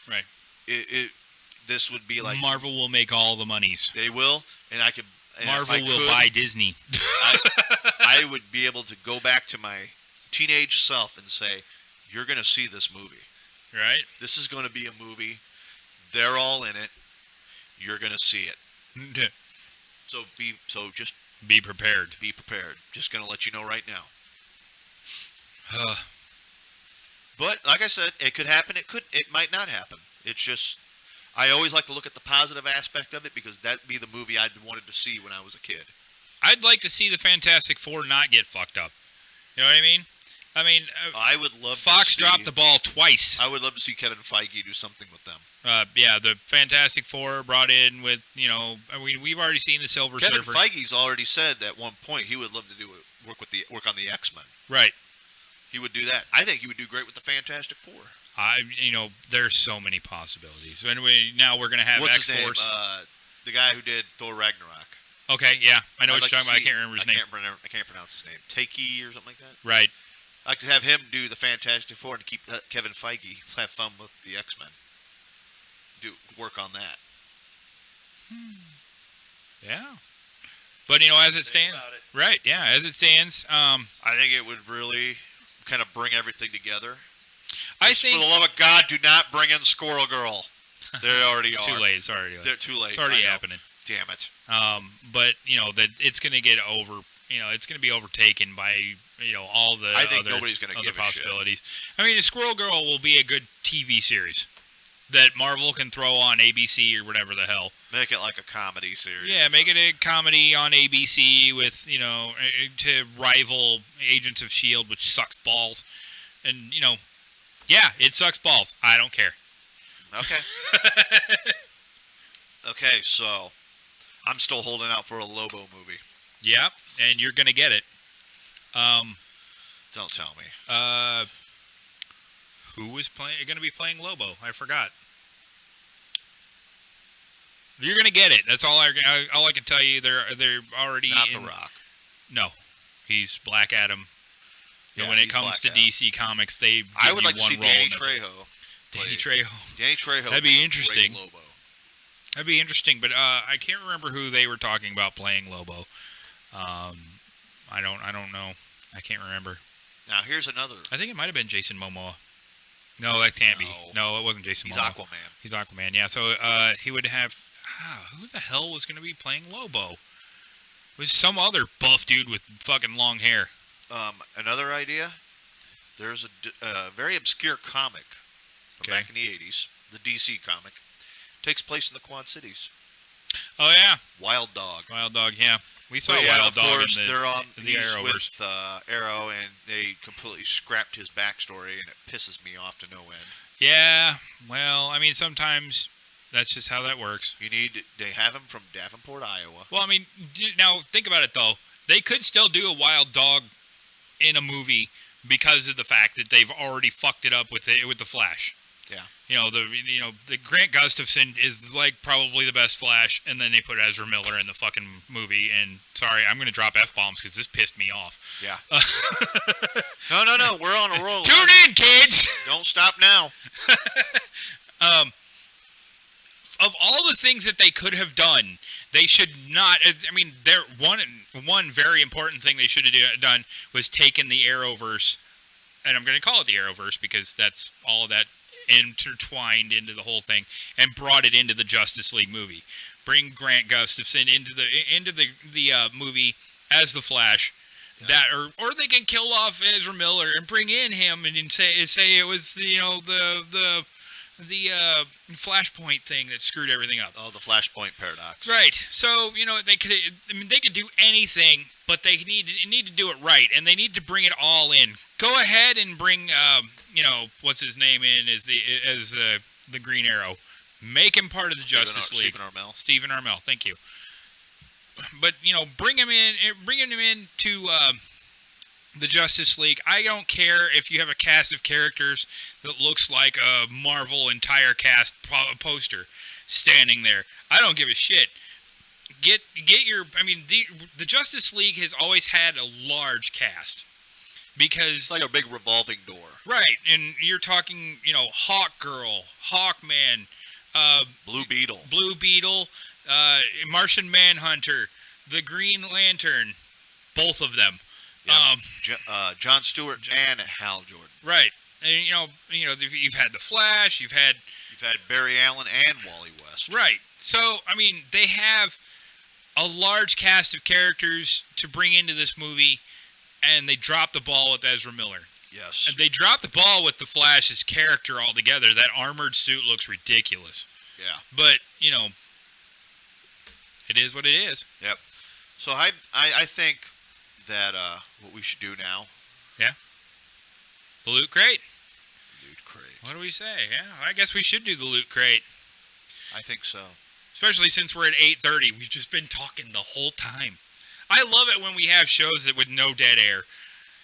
right. This would be like Marvel will make all the monies. They will, and I could. And Marvel will buy Disney. I would be able to go back to my teenage self and say, "You're going to see this movie. Right. This is going to be a movie. They're all in it. You're going to see it. Just be prepared. Be prepared. Just going to let you know right now." But like I said, it could happen. It might not happen. It's just, I always like to look at the positive aspect of it because that'd be the movie I'd wanted to see when I was a kid. I'd like to see the Fantastic Four not get fucked up. You know what I mean? I would love. Fox dropped the ball twice. I would love to see Kevin Feige do something with them. Yeah, the Fantastic Four brought in with, we've already seen the Silver Surfer. Kevin Feige's already said at one point he would love to work on the X-Men. Right. He would do that. I think he would do great with the Fantastic Four. There's so many possibilities. And now we're gonna have What's X his name? Force. The guy who did Thor Ragnarok. Okay, yeah, I know I'd what you're like talking about. I can't remember his name. I can't pronounce his name. Takei or something like that. Right. I'd like to have him do the Fantastic Four and keep Kevin Feige have fun with the X-Men. Work on that. Yeah. But as it stands, about it. right? Yeah, as it stands, I think it would really kind of bring everything together. I Just think for the love of God, do not bring in Squirrel Girl. They already it's are. too late. It's already late. They're too late. It's already I know. happening. Damn it. But that it's going to get over. It's going to be overtaken by all the I think other, nobody's going to other give a shit. possibilities. I mean, Squirrel Girl will be a good TV series that Marvel can throw on ABC or whatever the hell. Make it like a comedy series. Yeah, make it a comedy on ABC with to rival Agents of S.H.I.E.L.D., which sucks balls, and yeah, it sucks balls. I don't care. Okay. Okay, so I'm still holding out for a Lobo movie. Yeah, and you're gonna get it. Don't tell me. Who was going to be playing Lobo? I forgot. You're gonna get it. That's all I can tell you. They're already Not The Rock. No, he's Black Adam. Yeah, when it he's comes Black to Adam. DC Comics, they give I would you like to one see role Danny and that's it. Trejo. Danny Trejo. Danny Trejo. That'd be would interesting. great Lobo. That'd be interesting, but I can't remember who they were talking about playing Lobo. I don't know. I can't remember. Now here's another. I think it might have been Jason Momoa. No, that can't be. No, it wasn't Jason He's Momoa. Aquaman. He's Aquaman, yeah. So he would have... who the hell was going to be playing Lobo? It was some other buff dude with fucking long hair. Another idea. There's a very obscure comic from back in the 80s. The DC comic. Takes place in the Quad Cities. Oh, yeah. Wild Dog. Wild Dog, yeah. We saw But yeah, Wild of Dog course, in they're on the he's Arrowverse. with Arrow, and they completely scrapped his backstory, and it pisses me off to no end. Yeah, well, I mean, sometimes that's just how that works. They have him from Davenport, Iowa. Well, I mean, now think about it though. They could still do a Wild Dog in a movie because of the fact that they've already fucked it up with the Flash. Yeah. The Grant Gustafson is like probably the best Flash, and then they put Ezra Miller in the fucking movie. And sorry, I'm gonna drop F-bombs because this pissed me off. Yeah. No, we're on a roll. Tune in, kids. Don't stop now. Of all the things that they could have done, they should not. I mean, one very important thing they should have done was taken the Arrowverse, and I'm going to call it the Arrowverse because that's all of that intertwined into the whole thing, and brought it into the Justice League movie. Bring Grant Gustafson into the movie as the Flash. Yeah. That or they can kill off Ezra Miller and bring in him and say it was the Flashpoint thing that screwed everything up. Oh, the Flashpoint paradox. Right. So they could do anything, but they need to do it right, and they need to bring it all in. Go ahead and bring what's his name in as the Green Arrow. Make him part of the Justice League. Stephen Amell. Thank you. But bring him in to the Justice League. I don't care if you have a cast of characters that looks like a Marvel entire cast poster standing there. I don't give a shit. Get your. I mean, the Justice League has always had a large cast because it's like a big revolving door. Right, and you're talking, Hawk Girl, Hawkman, Blue Beetle, Martian Manhunter, the Green Lantern, both of them. Yep. John Stewart and Hal Jordan. Right, and you've had the Flash, you've had Barry Allen and Wally West. Right. So I mean, they have a large cast of characters to bring into this movie, and they drop the ball with Ezra Miller. Yes. And they drop the ball with the Flash's character altogether. That armored suit looks ridiculous. Yeah. But it is what it is. Yep. So I think that what we should do now. Yeah. The Loot Crate. Loot Crate. What do we say? Yeah, I guess we should do the Loot Crate. I think so. Especially since we're at 8:30. We've just been talking the whole time. I love it when we have shows that with no dead air.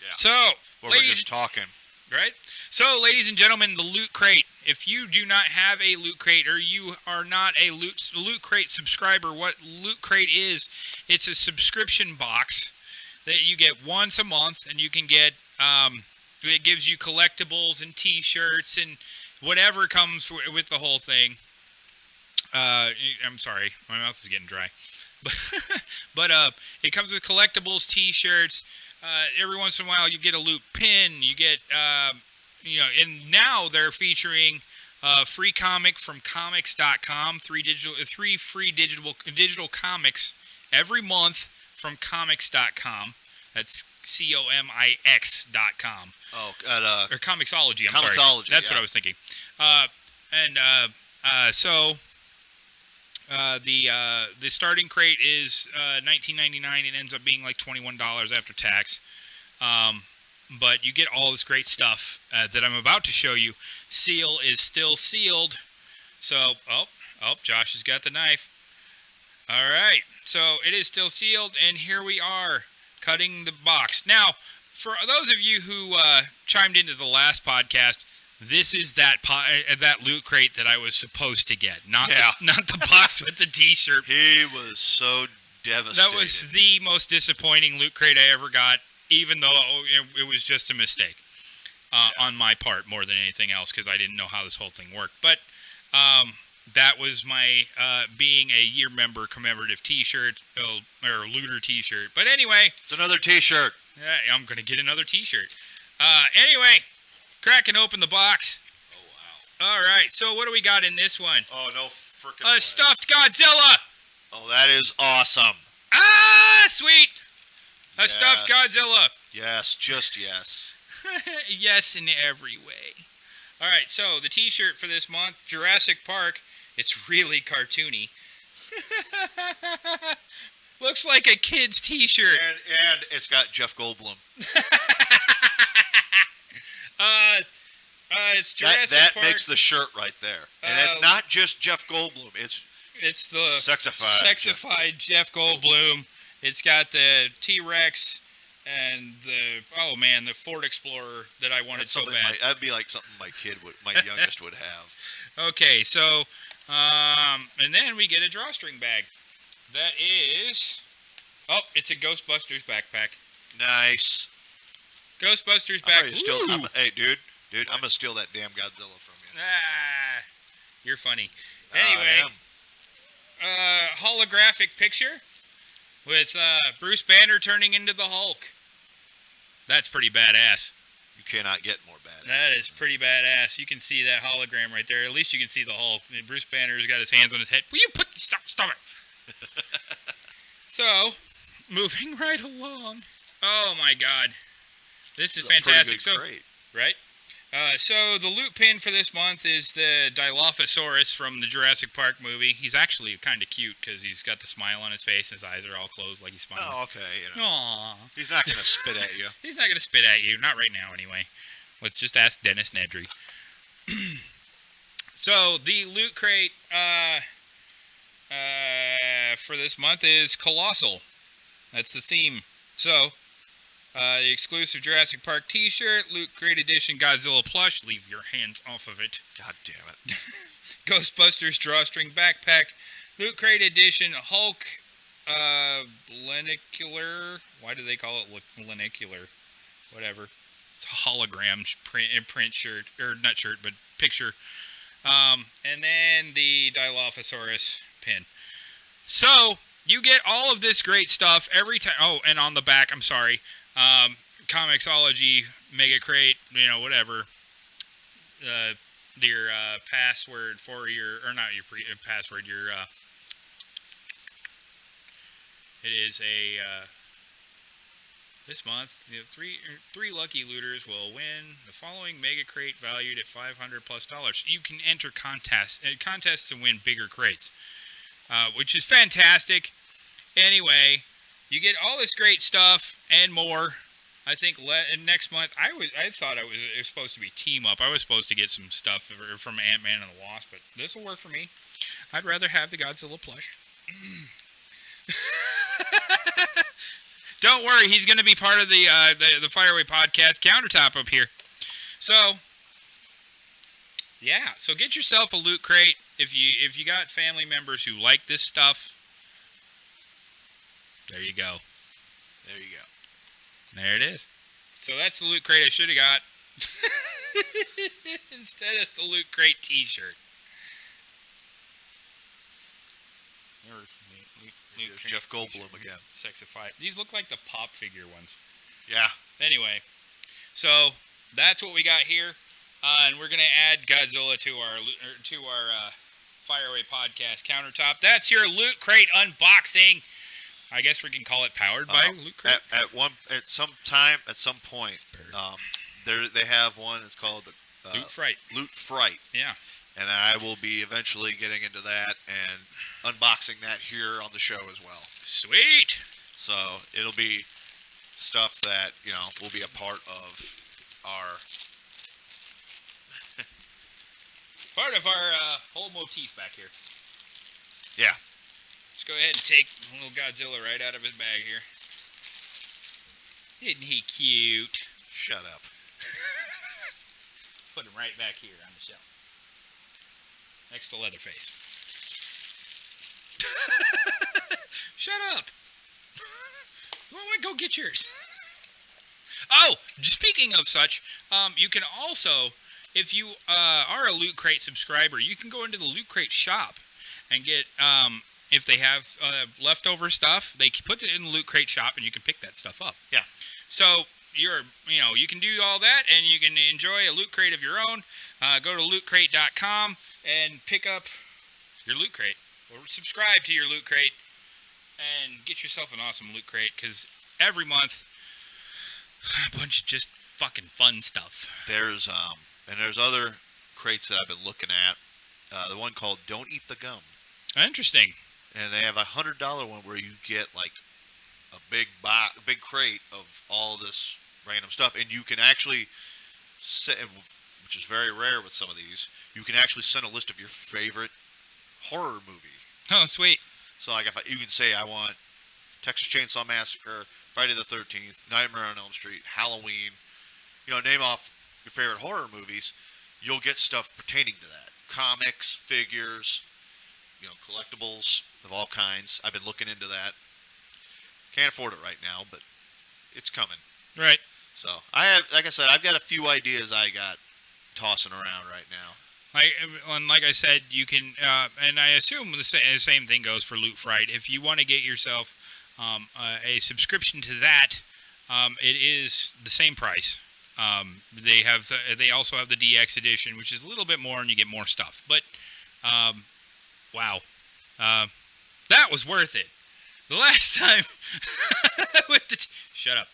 Yeah. So, we're just talking. Right? So, ladies and gentlemen, the Loot Crate. If you do not have a Loot Crate or you are not a Loot Crate subscriber, what Loot Crate is, it's a subscription box that you get once a month, and you can get, it gives you collectibles and t-shirts and whatever comes with the whole thing. I'm sorry, my mouth is getting dry. But it comes with collectibles, t-shirts. Every once in a while, you get a Loot pin. You get, and now they're featuring free comic from comics.com. Three free digital comics every month from comics.com. That's COMIX.com. Oh, or Comixology. I'm Comixology, sorry. That's yeah. what I was thinking. The starting crate is $19.99. It ends up being like $21 after tax. But you get all this great stuff that I'm about to show you. Seal is still sealed. So, Josh has got the knife. All right. So it is still sealed, and here we are cutting the box. Now, for those of you who chimed into the last podcast, this is that Loot Crate that I was supposed to get, not the box with the T-shirt. He was so devastated. That was the most disappointing Loot Crate I ever got, even though it was just a mistake on my part more than anything else, because I didn't know how this whole thing worked. But that was my being a year member commemorative T-shirt, or Looter T-shirt. But anyway, it's another T-shirt. Yeah, I'm gonna get another T-shirt. Anyway, cracking open the box. Oh wow! All right, so what do we got in this one? Oh no, frickin' A stuffed Godzilla. Oh, that is awesome. Ah, sweet. A Yes. stuffed Godzilla. Yes, just yes. Yes, in every way. All right, so the T-shirt for this month, Jurassic Park. It's really cartoony. Looks like a kid's T-shirt. And it's got Jeff Goldblum. It's Jurassic that Park. makes the shirt right there. And it's not just Jeff Goldblum. It's the sexified Jeff Goldblum. It's got the T-Rex and the Ford Explorer that I wanted so bad. That'd be like something my youngest would have. Okay, so and then we get a drawstring bag. That is, it's a Ghostbusters backpack. Nice. Ghostbusters backpack. Hey, dude, I'm gonna steal that damn Godzilla from you. Ah, you're funny. Anyway, holographic picture with Bruce Banner turning into the Hulk. That's pretty badass. You cannot get more badass. That is pretty badass. You can see that hologram right there. At least you can see the Hulk. Bruce Banner's got his hands on his head. Will you stop it? So, moving right along. Oh my God, this is fantastic. Right. So the loot pin for this month is the Dilophosaurus from the Jurassic Park movie. He's actually kind of cute because he's got the smile on his face and his eyes are all closed like he's smiling. Oh, okay. Aww. He's not gonna spit at you. He's not gonna spit at you. Not right now, anyway. Let's just ask Dennis Nedry. So the loot crate for this month is Colossal. That's the theme. So, the exclusive Jurassic Park T-shirt, Loot Crate Edition Godzilla plush. Leave your hands off of it. God damn it. Ghostbusters drawstring backpack, Loot Crate Edition Hulk lenicular. Why do they call it lenicular? Whatever. It's a hologram print shirt, or not shirt, but picture. And then the Dilophosaurus pin. So, you get all of this great stuff every time. Oh, and on the back, I'm sorry, Comixology, Mega Crate, whatever. Your password for your, or not your password, your, it is a, this month, three lucky looters will win the following Mega Crate valued at $500+. You can enter contests to win bigger crates, which is fantastic. Anyway, you get all this great stuff and more. I think next month, I thought it was supposed to be team up. I was supposed to get some stuff from Ant-Man and the Wasp, but this will work for me. I'd rather have the Godzilla plush. Don't worry, he's going to be part of the Fireway Podcast countertop up here. So, yeah. So get yourself a Loot Crate if you got family members who like this stuff. There you go. There you go. There it is. So that's the Loot Crate I should have got instead of the Loot Crate T-shirt. There's Jeff Goldblum again. Sexified. These look like the pop figure ones. Yeah. Anyway, so that's what we got here, and we're gonna add Godzilla to our Fireaway Podcast countertop. That's your Loot Crate unboxing. I guess we can call it powered by Loot Crate. At some point, they have one. It's called the Loot Fright. Loot Fright. Yeah. And I will be eventually getting into that and unboxing that here on the show as well. Sweet. So it'll be stuff that, will be a part of our whole motif back here. Yeah. Let's go ahead and take little Godzilla right out of his bag here. Isn't he cute? Shut up. Put him right back here on the shelf. Next to Leatherface. Shut up. Well, go get yours. Oh, speaking of such, you can also, if you are a Loot Crate subscriber, you can go into the Loot Crate shop and get, if they have leftover stuff, they can put it in the Loot Crate shop and you can pick that stuff up. Yeah. So you can do all that and you can enjoy a Loot Crate of your own. Go to lootcrate.com and pick up your Loot Crate or subscribe to your Loot Crate and get yourself an awesome Loot Crate because every month a bunch of just fucking fun stuff. There's other crates that I've been looking at. The one called Don't Eat the Gum. Interesting. And they have a $100 one where you get like a big crate of all this random stuff, and you can actually set, which is very rare with some of these, you can actually send a list of your favorite horror movie. Oh, sweet. So like you can say I want Texas Chainsaw Massacre, Friday the 13th, Nightmare on Elm Street, Halloween. Name off your favorite horror movies. You'll get stuff pertaining to that. Comics, figures, collectibles of all kinds. I've been looking into that. Can't afford it right now, but it's coming. Right. So I've got a few ideas I got tossing around right now. Like I said, you can, and I assume the same thing goes for Loot Fright. If you want to get yourself a subscription to that, it is the same price. They also have the DX edition, which is a little bit more, and you get more stuff. But wow, that was worth it. The last time shut up.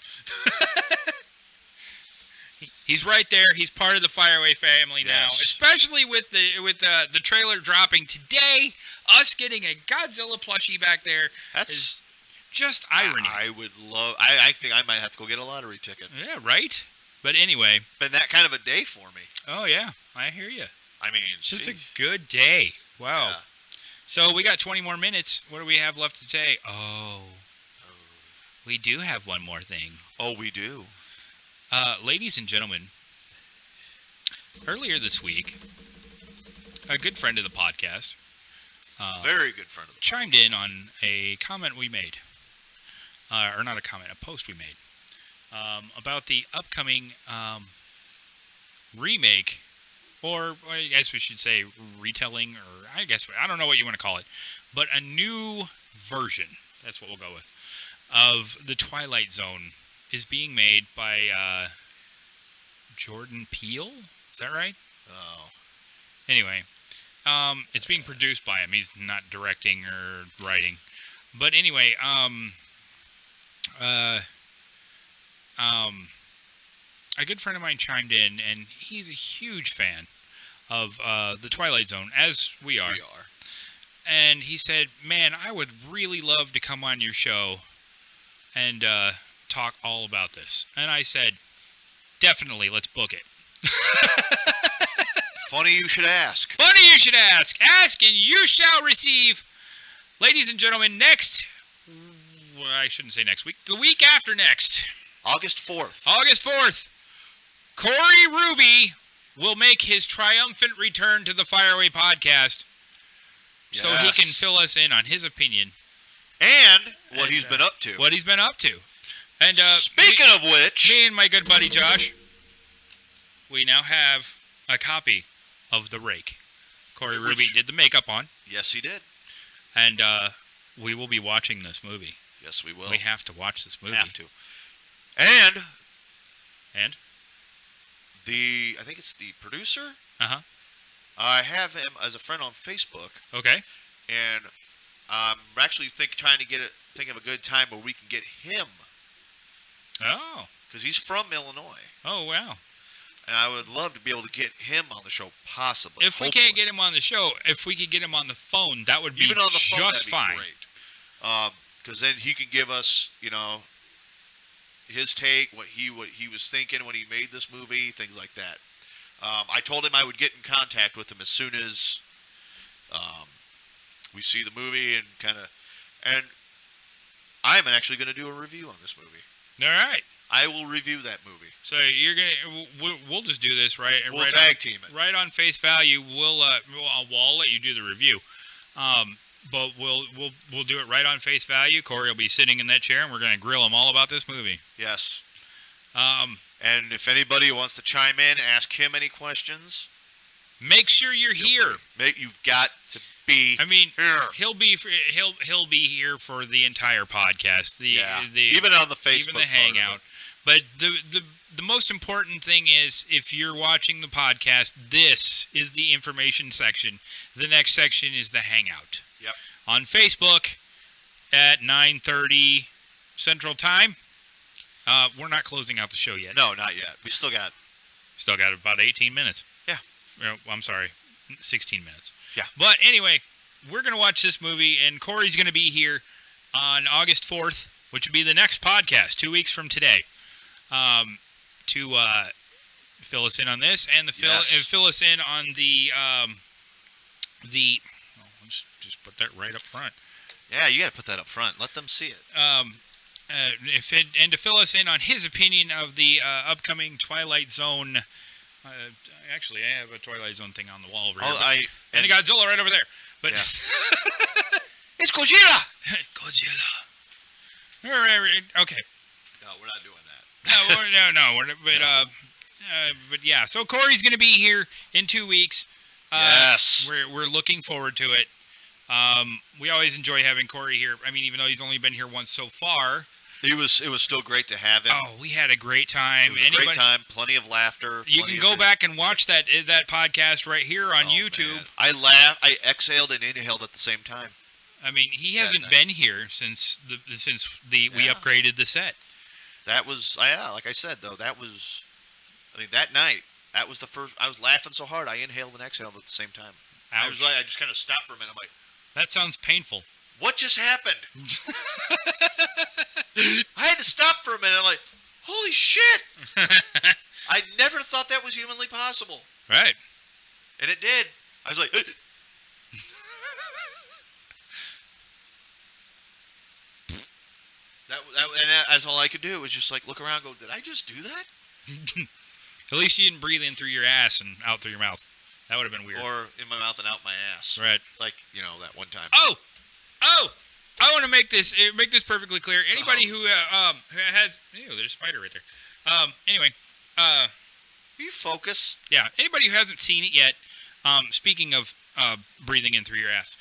He's right there. He's part of the Fireaway family now, especially with the trailer dropping today. Us getting a Godzilla plushie back there is just irony. I think I might have to go get a lottery ticket. Yeah, right. But anyway, been that kind of a day for me. Oh yeah, I hear you. I mean, it's just a good day. Wow. Yeah. So we got 20 more minutes. What do we have left to say? Oh, we do have one more thing. Oh, we do. Ladies and gentlemen, earlier this week, a good friend of the podcast, very good friend of the podcast, chimed in on a comment we made, or not a comment, a post we made, about the upcoming remake, or I guess we should say retelling, or I don't know what you want to call it, but a new version, that's what we'll go with, of The Twilight Zone is being made by Jordan Peele. Is that right? Oh. Anyway, it's being produced by him. He's not directing or writing. But anyway, a good friend of mine chimed in, and he's a huge fan of The Twilight Zone, as we are. We are. And he said, man, I would really love to come on your show and talk all about this. And I said, definitely, let's book it. Funny you should ask. Funny you should ask. Ask and you shall receive. Ladies and gentlemen, I shouldn't say next week. The week after next. August 4th. August 4th. Corey Ruby will make his triumphant return to the Fireaway Podcast so he can fill us in on his opinion. And what he's been up to. What he's been up to. And speaking of which, me and my good buddy Josh, we now have a copy of The Rake. Corey Ruby did the makeup on. Yes, he did. And we will be watching this movie. Yes, we will. We have to watch this movie. Have to. And I think it's the producer. Uh-huh. I have him as a friend on Facebook. Okay. And I'm actually trying to think of a good time where we can get him. Oh. Because he's from Illinois. Oh, wow. And I would love to be able to get him on the show, possibly. If we can't get him on the show, if we could get him on the phone, that would be even on the phone, just that'd be fine. Great. Because then he can give us, his take, what he was thinking when he made this movie, things like that. I told him I would get in contact with him as soon as we see the movie and I'm actually going to do a review on this movie. All right. I will review that movie. So you're gonna, we'll just do this right. We'll right tag team it. Right on face value. I'll let you do the review. But we'll do it right on face value. Corey will be sitting in that chair, and we're gonna grill him all about this movie. Yes. And if anybody wants to chime in, ask him any questions. Make sure you're here. You've got to be. I mean, here. he'll be here for the entire podcast. Even on the Facebook, even the hangout. But the most important thing is, if you're watching the podcast, this is the information section. The next section is the hangout. Yep. On Facebook at 9:30 Central Time. We're not closing out the show yet. No, not yet. We still got about 18 minutes. Yeah. I'm sorry, 16 minutes. Yeah. But anyway, we're going to watch this movie, and Corey's going to be here on August 4th, which will be the next podcast, 2 weeks from today, to fill us in on this and fill us in on the just put that right up front. Yeah, you got to put that up front. Let them see it. And to fill us in on his opinion of the upcoming Twilight Zone. Actually, I have a Twilight Zone thing on the wall over here. And a Godzilla right over there. But yeah. It's Godzilla! Godzilla. Okay. No, we're not doing that. No. But yeah. So Corey's going to be here in 2 weeks. Yes. We're looking forward to it. We always enjoy having Corey here. I mean, even though he's only been here once so far. It was still great to have him. Oh, we had a great time. It was a great time. Plenty of laughter. You can go back and watch that podcast right here on YouTube. Man. I laughed. I exhaled and inhaled at the same time. I mean, he hasn't been here since we upgraded the set. That was like I said though. That night. That was the first. I was laughing so hard I inhaled and exhaled at the same time. Ouch. I just kind of stopped for a minute. I'm like, that sounds painful. What just happened? I had to stop for a minute. I'm like, holy shit! I never thought that was humanly possible. Right. And it did. I was like, that's all I could do was just like look around and go, did I just do that? At least you didn't breathe in through your ass and out through your mouth. That would have been weird. Or in my mouth and out my ass. Right. Like, that one time. Oh! I want to make this perfectly clear. Anybody who has... Ew, there's a spider right there. Anyway. You focus. Yeah. Anybody who hasn't seen it yet, speaking of breathing in through your ass,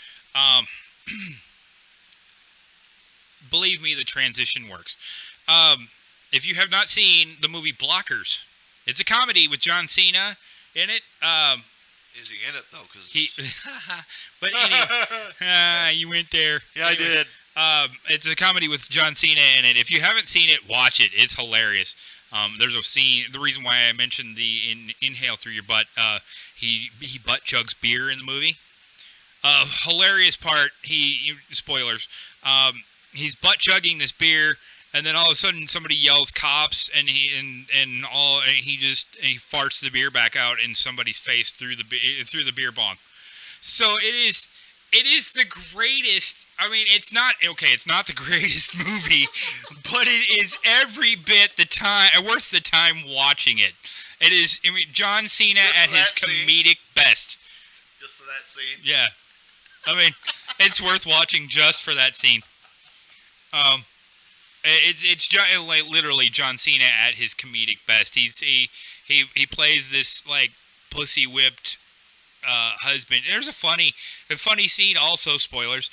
believe me, the transition works. If you have not seen the movie Blockers, it's a comedy with John Cena in it. Is he in it though? Cause but anyway, you went there. Yeah, anyway, I did. It's a comedy with John Cena in it. If you haven't seen it, watch it. It's hilarious. There's a scene. The reason why I mentioned the inhale through your butt. He butt chugs beer in the movie. Hilarious part. Spoilers. He's butt chugging this beer. And then all of a sudden, somebody yells "cops!" and he farts the beer back out in somebody's face through the beer bong. So it It is the greatest. I mean, it's not the greatest movie, but it is every bit worth the time watching it. It is. I mean, John Cena at his comedic best. Just for that scene. Yeah, I mean, it's worth watching just for that scene. It's like literally John Cena at his comedic best. He plays this like pussy whipped husband. There's a funny scene also. Spoilers.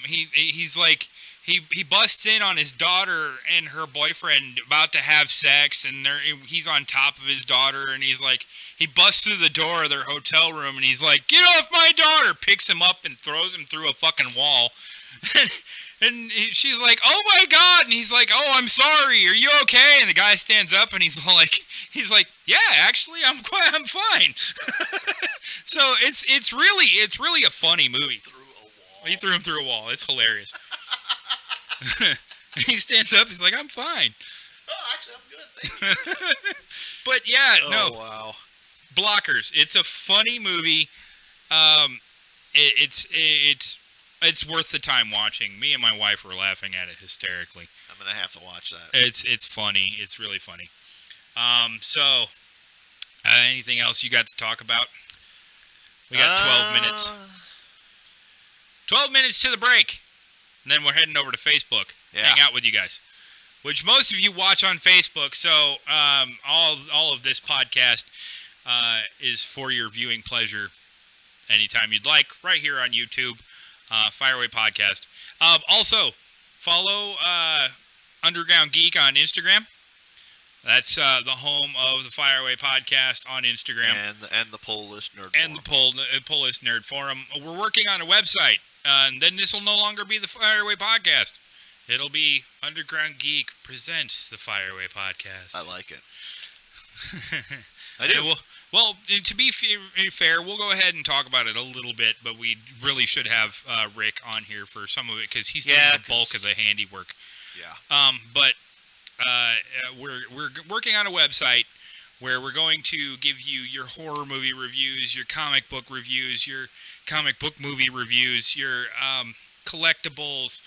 He's like he busts in on his daughter and her boyfriend about to have sex, and he's on top of his daughter, and he's like he busts through the door of their hotel room, and he's like, "Get off my daughter!" Picks him up and throws him through a fucking wall. And she's like, "Oh my God!" And he's like, "Oh, I'm sorry. Are you okay?" And the guy stands up and he's like, "Yeah, actually, I'm fine." So it's really a funny movie. He threw him through a wall. It's hilarious. He stands up. He's like, "I'm fine." Oh, actually, I'm good. Thank you. But yeah, no. Wow. Blockers. It's a funny movie. It's worth the time watching. Me and my wife were laughing at it hysterically. I'm gonna have to watch that. It's funny. It's really funny. So, anything else you got to talk about? We got 12 minutes. 12 minutes to the break. And then we're heading over to Facebook. Yeah. Hang out with you guys. Which most of you watch on Facebook. So, all of this podcast is for your viewing pleasure anytime you'd like. Right here on YouTube. Fireway Podcast. Also, follow Underground Geek on Instagram. That's the home of the Fireway Podcast on Instagram. And the Pole List Nerd and Forum. the Pole List Nerd Forum. We're working on a website, and then this will no longer be the Fireway Podcast. It'll be Underground Geek presents the Fireway Podcast. I like it. I do. Well, to be fair, we'll go ahead and talk about it a little bit, but we really should have Rick on here for some of it because he's doing the bulk of the handiwork. Yeah. But we're working on a website where we're going to give you your horror movie reviews, your comic book reviews, your comic book movie reviews, your collectibles.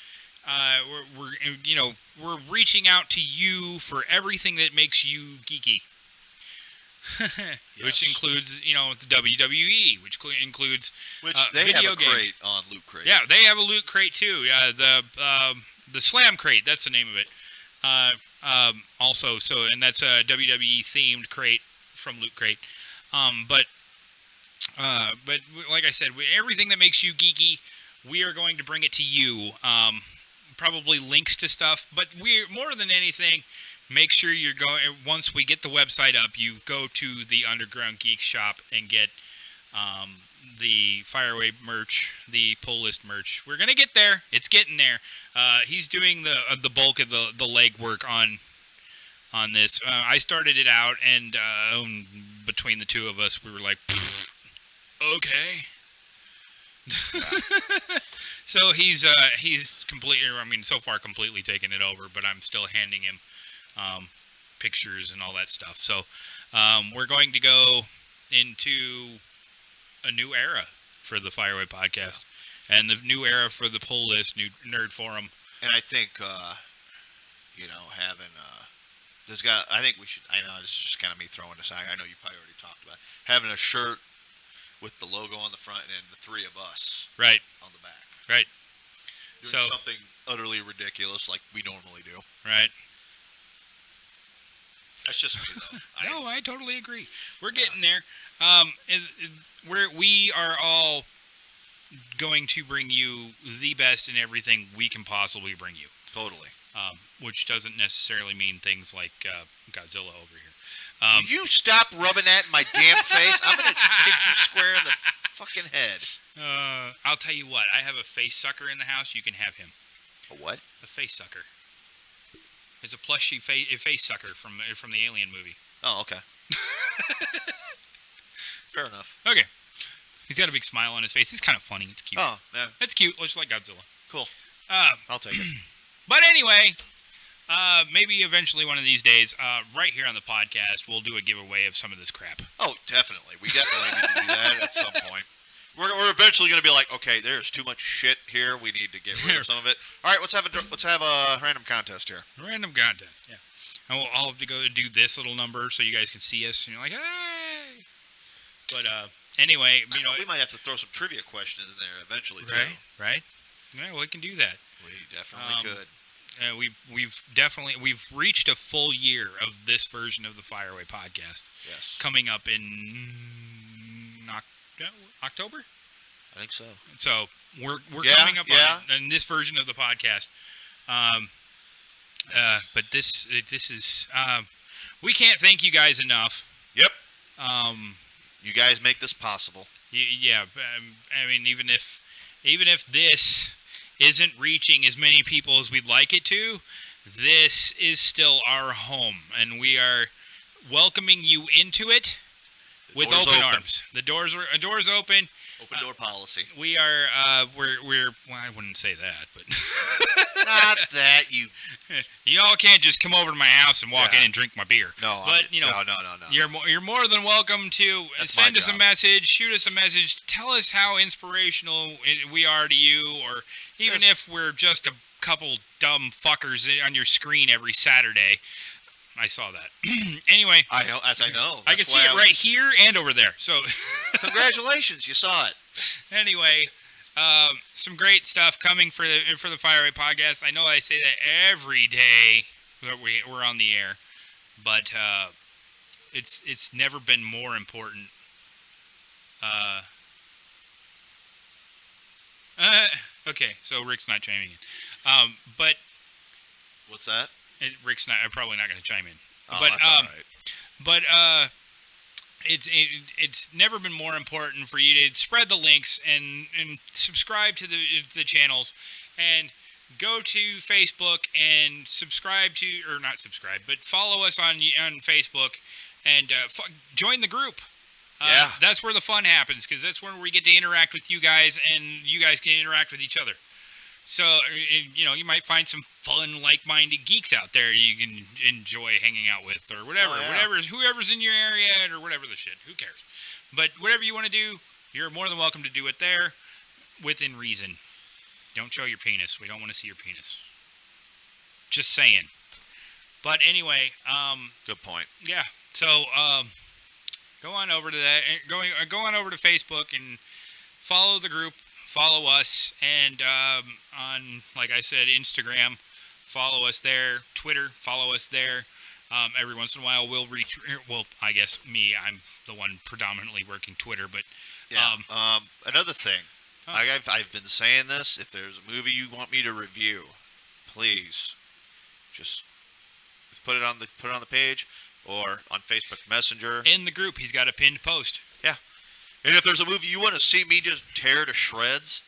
We're reaching out to you for everything that makes you geeky. Yes. Which includes, the WWE, which includes they video have a games. crate on Loot Crate. Yeah, they have a Loot Crate too. The Slam Crate, that's the name of it. Also, and that's a WWE themed crate from Loot Crate. But like I said, everything that makes you geeky, we are going to bring it to you. Probably links to stuff, but we're more than anything. Make sure you're going, once we get the website up, you go to the Underground Geek shop and get the Fireway merch, the Pole List merch. We're going to get there. It's getting there. He's doing the bulk of the legwork on this. I started it out, and between the two of us, we were like, okay. So he's completely, so far completely taken it over, but I'm still handing him pictures and all that stuff. So we're going to go into a new era for the Fireway Podcast and the new era for the Pole List Nerd Forum. And I think having I think we should. I know this is just kind of me throwing this out. I know you probably already talked about it. Having a shirt with the logo on the front and the three of us right on the back. Right. Doing something utterly ridiculous like we normally do. Right. That's just me, though. No, I totally agree. We're getting there. We are all going to bring you the best in everything we can possibly bring you. Totally. Which doesn't necessarily mean things like Godzilla over here. Will you stop rubbing that in my damn face? I'm going to kick you square in the fucking head. I'll tell you what. I have a face sucker in the house. You can have him. A what? A face sucker. It's a plushy face sucker from the Alien movie. Oh, okay. Fair enough. Okay. He's got a big smile on his face. It's kind of funny. It's cute. Oh, yeah. It's cute, just like Godzilla. Cool. I'll take it. But anyway, maybe eventually one of these days, right here on the podcast, we'll do a giveaway of some of this crap. Oh, definitely. We definitely need to do that at some point. We're eventually going to be like, okay, there's too much shit here. We need to get rid of some of it. All right, let's have a random contest here. Random contest, yeah. And I'll have to go do this little number so you guys can see us. And you're like, hey! But anyway, you know, we might have to throw some trivia questions in there eventually, too. Right. Yeah, we can do that. We definitely could. We've reached a full year of this version of the Fireway podcast. Yes. Coming up in October. I think so. So we're coming up on this version of the podcast. But this is we can't thank you guys enough. Yep. You guys make this possible. Yeah. I mean, even if this isn't reaching as many people as we'd like it to, this is still our home, and we are welcoming you into it with open arms. The doors are open. Open door policy. We are we're well, I wouldn't say that, but not that y'all can't just come over to my house and walk in and drink my beer. No, but no. You're more than welcome to send us a message, shoot us a message, tell us how inspirational we are to you, or even if we're just a couple dumb fuckers on your screen every Saturday. I saw that. Anyway, I know. I can see it right here and over there. So, congratulations, you saw it. Anyway, some great stuff coming for the Fireway podcast. I know I say that every day that we're on the air, but it's never been more important. Okay, so Rick's not chiming in, but what's that? Rick's probably not going to chime in. Oh, but that's all right. But it's never been more important for you to spread the links and subscribe to the channels, and go to Facebook and follow us on Facebook, and join the group. That's where the fun happens, because that's where we get to interact with you guys, and you guys can interact with each other. So, you know, you might find some fun, like-minded geeks out there you can enjoy hanging out with, or whatever. Whoever's in your area, or whatever the shit. Who cares? But whatever you want to do, you're more than welcome to do it there, within reason. Don't show your penis. We don't want to see your penis. Just saying. But anyway, good point. Yeah. So, go on over to that. Go on over to Facebook and follow the group. Follow us, and on, like I said, Instagram, follow us there. Twitter, follow us there. Every once in a while, I guess I'm the one predominantly working Twitter, but another thing, I've been saying this. If there's a movie you want me to review, please just put it on the page or on Facebook Messenger. In the group, he's got a pinned post. Yeah. And if there's a movie you want to see me just tear to shreds,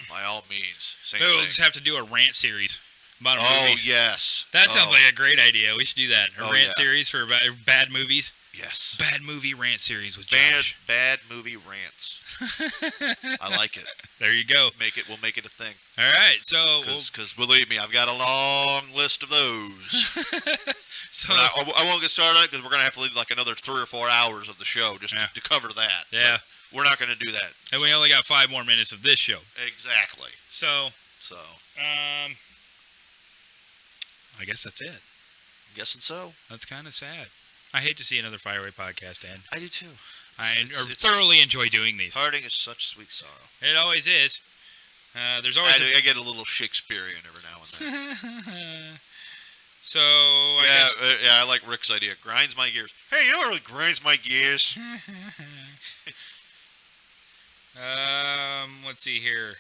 by all means. We'll just have to do a rant series about movies. Oh, yes. That sounds like a great idea. We should do that. A rant series for bad movies. Yes. Bad movie rant series with Josh. Bad movie rants. I like it. There you go. We'll make it a thing. All right. So, because believe me, I've got a long list of those. So I won't get started on it because we're gonna have to leave like another 3 or 4 hours of the show just to cover that. Yeah. But we're not gonna do that. And we only got 5 more minutes of this show. Exactly. So. I guess that's it. I'm guessing so. That's kind of sad. I hate to see another Fireway podcast end. I do too. I thoroughly enjoy doing these. Parting is such sweet sorrow. It always is. There's always. I get a little Shakespearean every now and then. So I like Rick's idea. Grinds my gears. Hey, you know what really grinds my gears? Let's see here.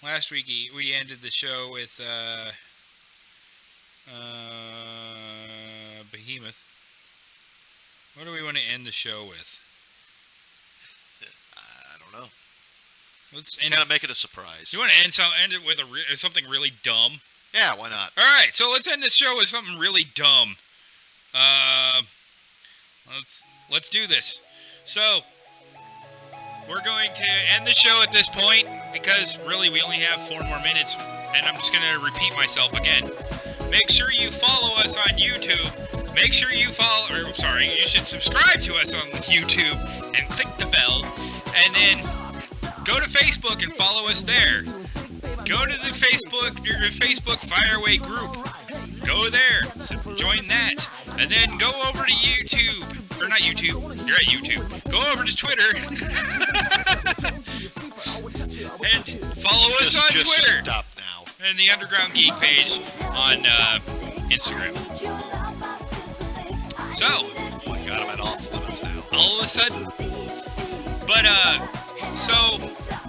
Last week we ended the show with Behemoth. What do we want to end the show with? I don't know. Let's kind of make it a surprise. You want to end it with something really dumb? Yeah, why not? All right, so let's end this show with something really dumb. Let's do this. So we're going to end the show at this point because really we only have 4 more minutes, and I'm just going to repeat myself again. Make sure you follow us on YouTube. Make sure you you should subscribe to us on YouTube and click the bell, and then go to Facebook and follow us there. Go to the Facebook Fireaway group. Go there, so join that, and then go over to YouTube, or not YouTube, you're at YouTube. Go over to Twitter, and follow us on Twitter. Stop now. And the Underground Geek page on Instagram. So, Oh my God, I'm at off limits now. all of a sudden, but so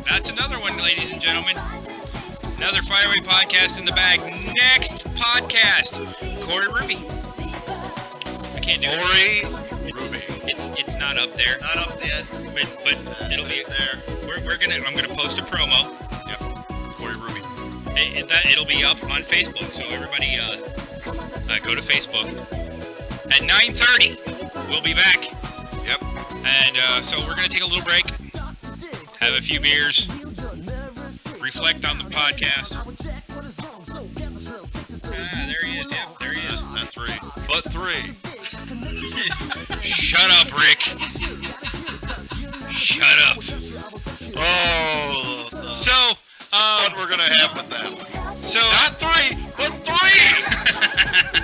that's another one, ladies and gentlemen. Another Fireaway podcast in the bag. Next podcast, Corey Ruby. I can't do Corey it. Ruby. It's not up there, Not up yet. but it'll be there. I'm gonna post a promo. Yep. Corey Ruby. It'll be up on Facebook, so everybody go to Facebook at 9:30. We'll be back, Yep. and so we're gonna take a little break, have a few beers, reflect on the podcast. There he is. Yeah, there he is. Not three, but three. Shut up, Rick. Shut up. Oh. So, What we're gonna have with that one? so Not three, but three.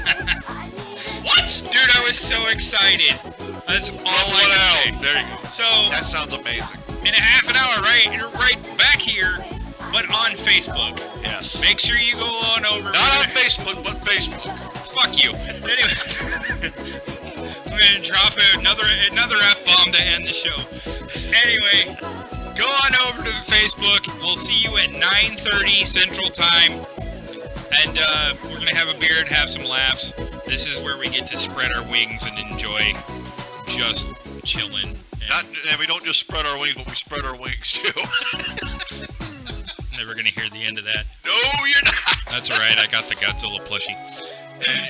what? Dude, I was so excited. That's all I can say. There you go. So, That sounds amazing. in a half an hour, right? You're right back here, but on Facebook. Yes. Make sure you go on over. Not on Facebook, but Facebook. Fuck you. Anyway, I'm gonna drop another F-bomb to end the show. Anyway, go on over to Facebook. We'll see you at 9:30 Central Time, and we're gonna have a beer and have some laughs. This is where we get to spread our wings and enjoy just chilling. And we don't just spread our wings, but we spread our wings too. Never gonna hear the end of that. No, you're not. That's all right. I got the Godzilla plushie.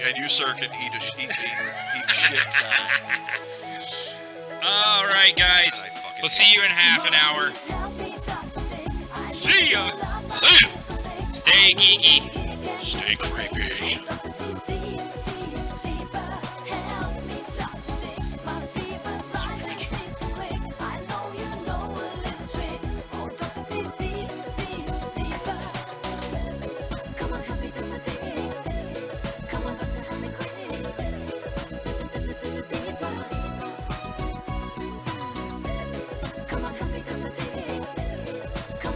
And you, sir, can eat shit. All right, guys. I fucking We'll see you in half an hour. See ya. See ya. Stay geeky. Stay creepy.